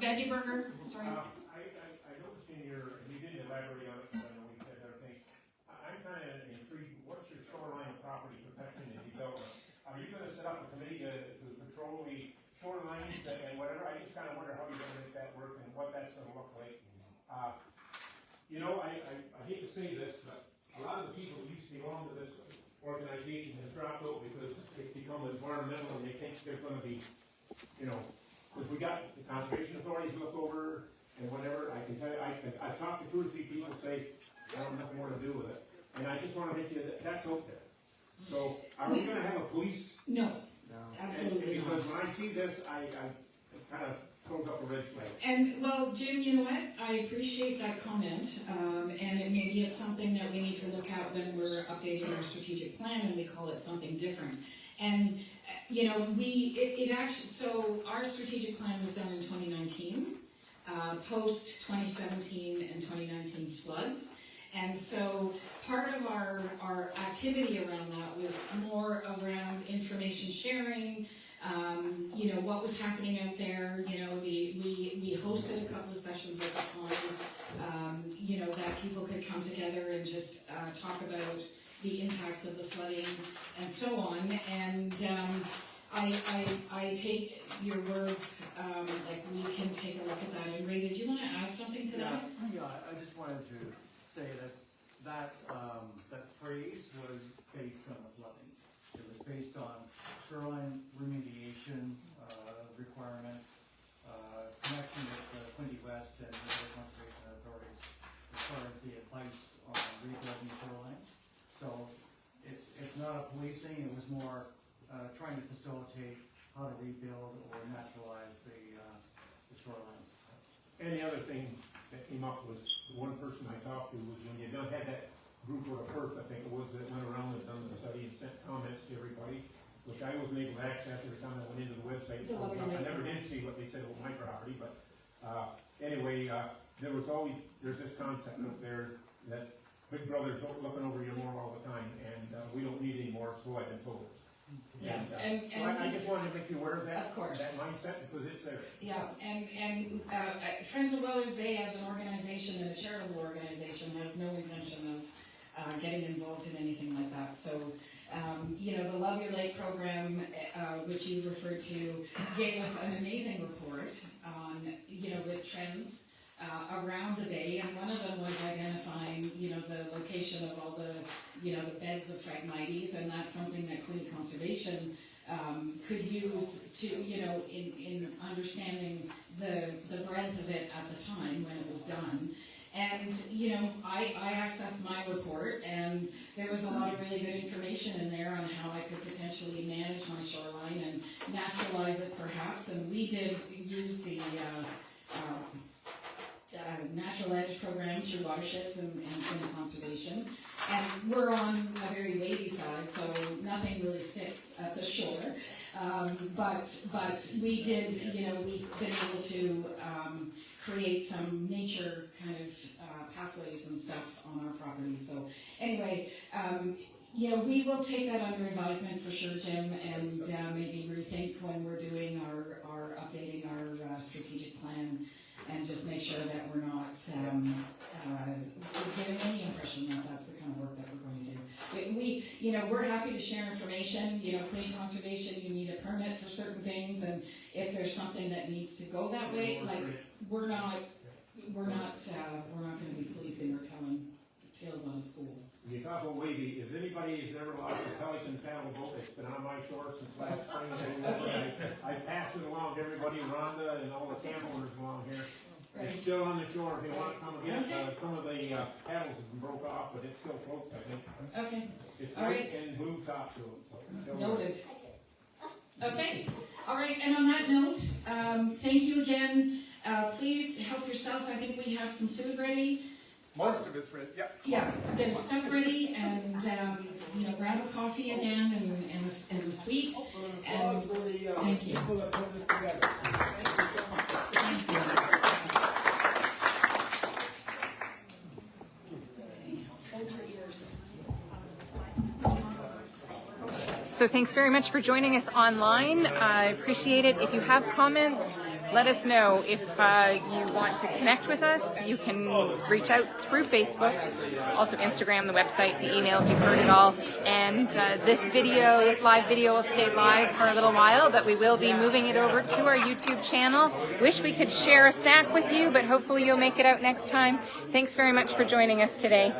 S2: Veggie burger, sorry.
S6: I noticed in your, you didn't elaborate on it, but I know you said other things. I'm kind of intrigued, what's your shoreline property protection and development? Are you going to set up a committee to patrol the shorelines and whatever? I just kind of wonder how you're going to make that work and what that's going to look like. You know, I hate to say this, but a lot of the people who used to belong to this organization have dropped out because they've become environmental and they think they're going to be, you know, because we got the conservation authorities look over and whatever. I can tell you, I've talked to 2 or 3 people who say, I don't have nothing more to do with it. And I just want to make you that's out there. So, are we going to have a police?
S2: No, absolutely not.
S6: Because when I see this, I kind of throws up a red flag.
S2: And, well, Jim, you know what? I appreciate that comment. And maybe it's something that we need to look at when we're updating our strategic plan and we call it something different. And, you know, so our strategic plan was done in 2019, post 2017 and 2019 floods. And so part of our activity around that was more around information sharing, you know, what was happening out there. You know, we hosted a couple of sessions at the time, you know, that people could come together and just talk about the impacts of the flooding and so on. And I take your words, like we can take a look at that. And Ray, did you want to add something to that?
S11: Yeah, I just wanted to say that phrase was based on the flooding. It was based on shoreline remediation requirements, connection with the Quinte West and the conservation authorities as far as the advice on rebuilding shorelines. So it's not a policing, it was more trying to facilitate how to rebuild or naturalize the shorelines.
S6: And the other thing that came up was, the one person I talked to was when you had that group out of Perth, I think it was, that went around and done the study and sent comments to everybody, which I wasn't able to access every time I went into the website. I never did see what they said about my property, but anyway, there's this concept out there that Big Brother's looking over your more all the time, and we don't need any more, so I've been told.
S2: Yes,
S6: So I just wanted to make you aware of that.
S2: Of course.
S6: That mindset, because it's there.
S2: Yeah, and Friends of Wellers Bay as an organization and a charitable organization has no intention of getting involved in anything like that. So, you know, the Love Your Lake program, which you referred to, gave us an amazing report on, you know, with trends around the bay, and one of them was identifying, you know, the location of all the, you know, the beds of Phragmites, and that's something that Quinte Conservation could use to, you know, in understanding the breadth of it at the time when it was done. And, you know, I accessed my report, and there was a lot of really good information in there on how I could potentially manage my shoreline and naturalize it perhaps, and we did use the Natural Edge program through watersheds and conservation, and we're on a very wavy side, so nothing really sticks at the shore. But we did, you know, we've been able to create some nature kind of pathways and stuff on our property. So anyway, you know, we will take that under advisement for sure, Jim, and maybe rethink when we're doing our updating our strategic plan, and just make sure that we're not giving any impression that that's the kind of work that we're going to do. We, you know, we're happy to share information. You know, Quinte Conservation, you need a permit for certain things, and if there's something that needs to go that way, like we're not,
S4: we're not going to be policing or telling tales out of school.
S6: You talk about wavy, if anybody has ever lost a Pelican paddle boat, it's been on my shore since last spring. I passed it along to everybody, Rhonda and all the camp owners along here.
S4: Right.
S6: It's still on the shore if you want to come again. Some of the paddles have been broke off, but it still floats, I think.
S4: Okay.
S6: It's
S4: All
S6: white
S4: right.
S6: and blue top to it. So it's still
S4: Noted. Okay. All right. And on that note, thank you again. Please help yourself. I think we have some food ready.
S13: Most of it's ready, yeah.
S4: Yeah, there's stuff ready, and you know, grab a coffee again and a sweet. And thank you.
S5: People that put this together.
S4: Thank you. Hold your ears.
S1: So thanks very much for joining us online. I appreciate it. If you have comments, let us know. If you want to connect with us, you can reach out through Facebook, also Instagram, the website, the emails, you've heard it all. And this live video will stay live for a little while, but we will be moving it over to our YouTube channel. Wish we could share a snack with you, but hopefully you'll make it out next time. Thanks very much for joining us today.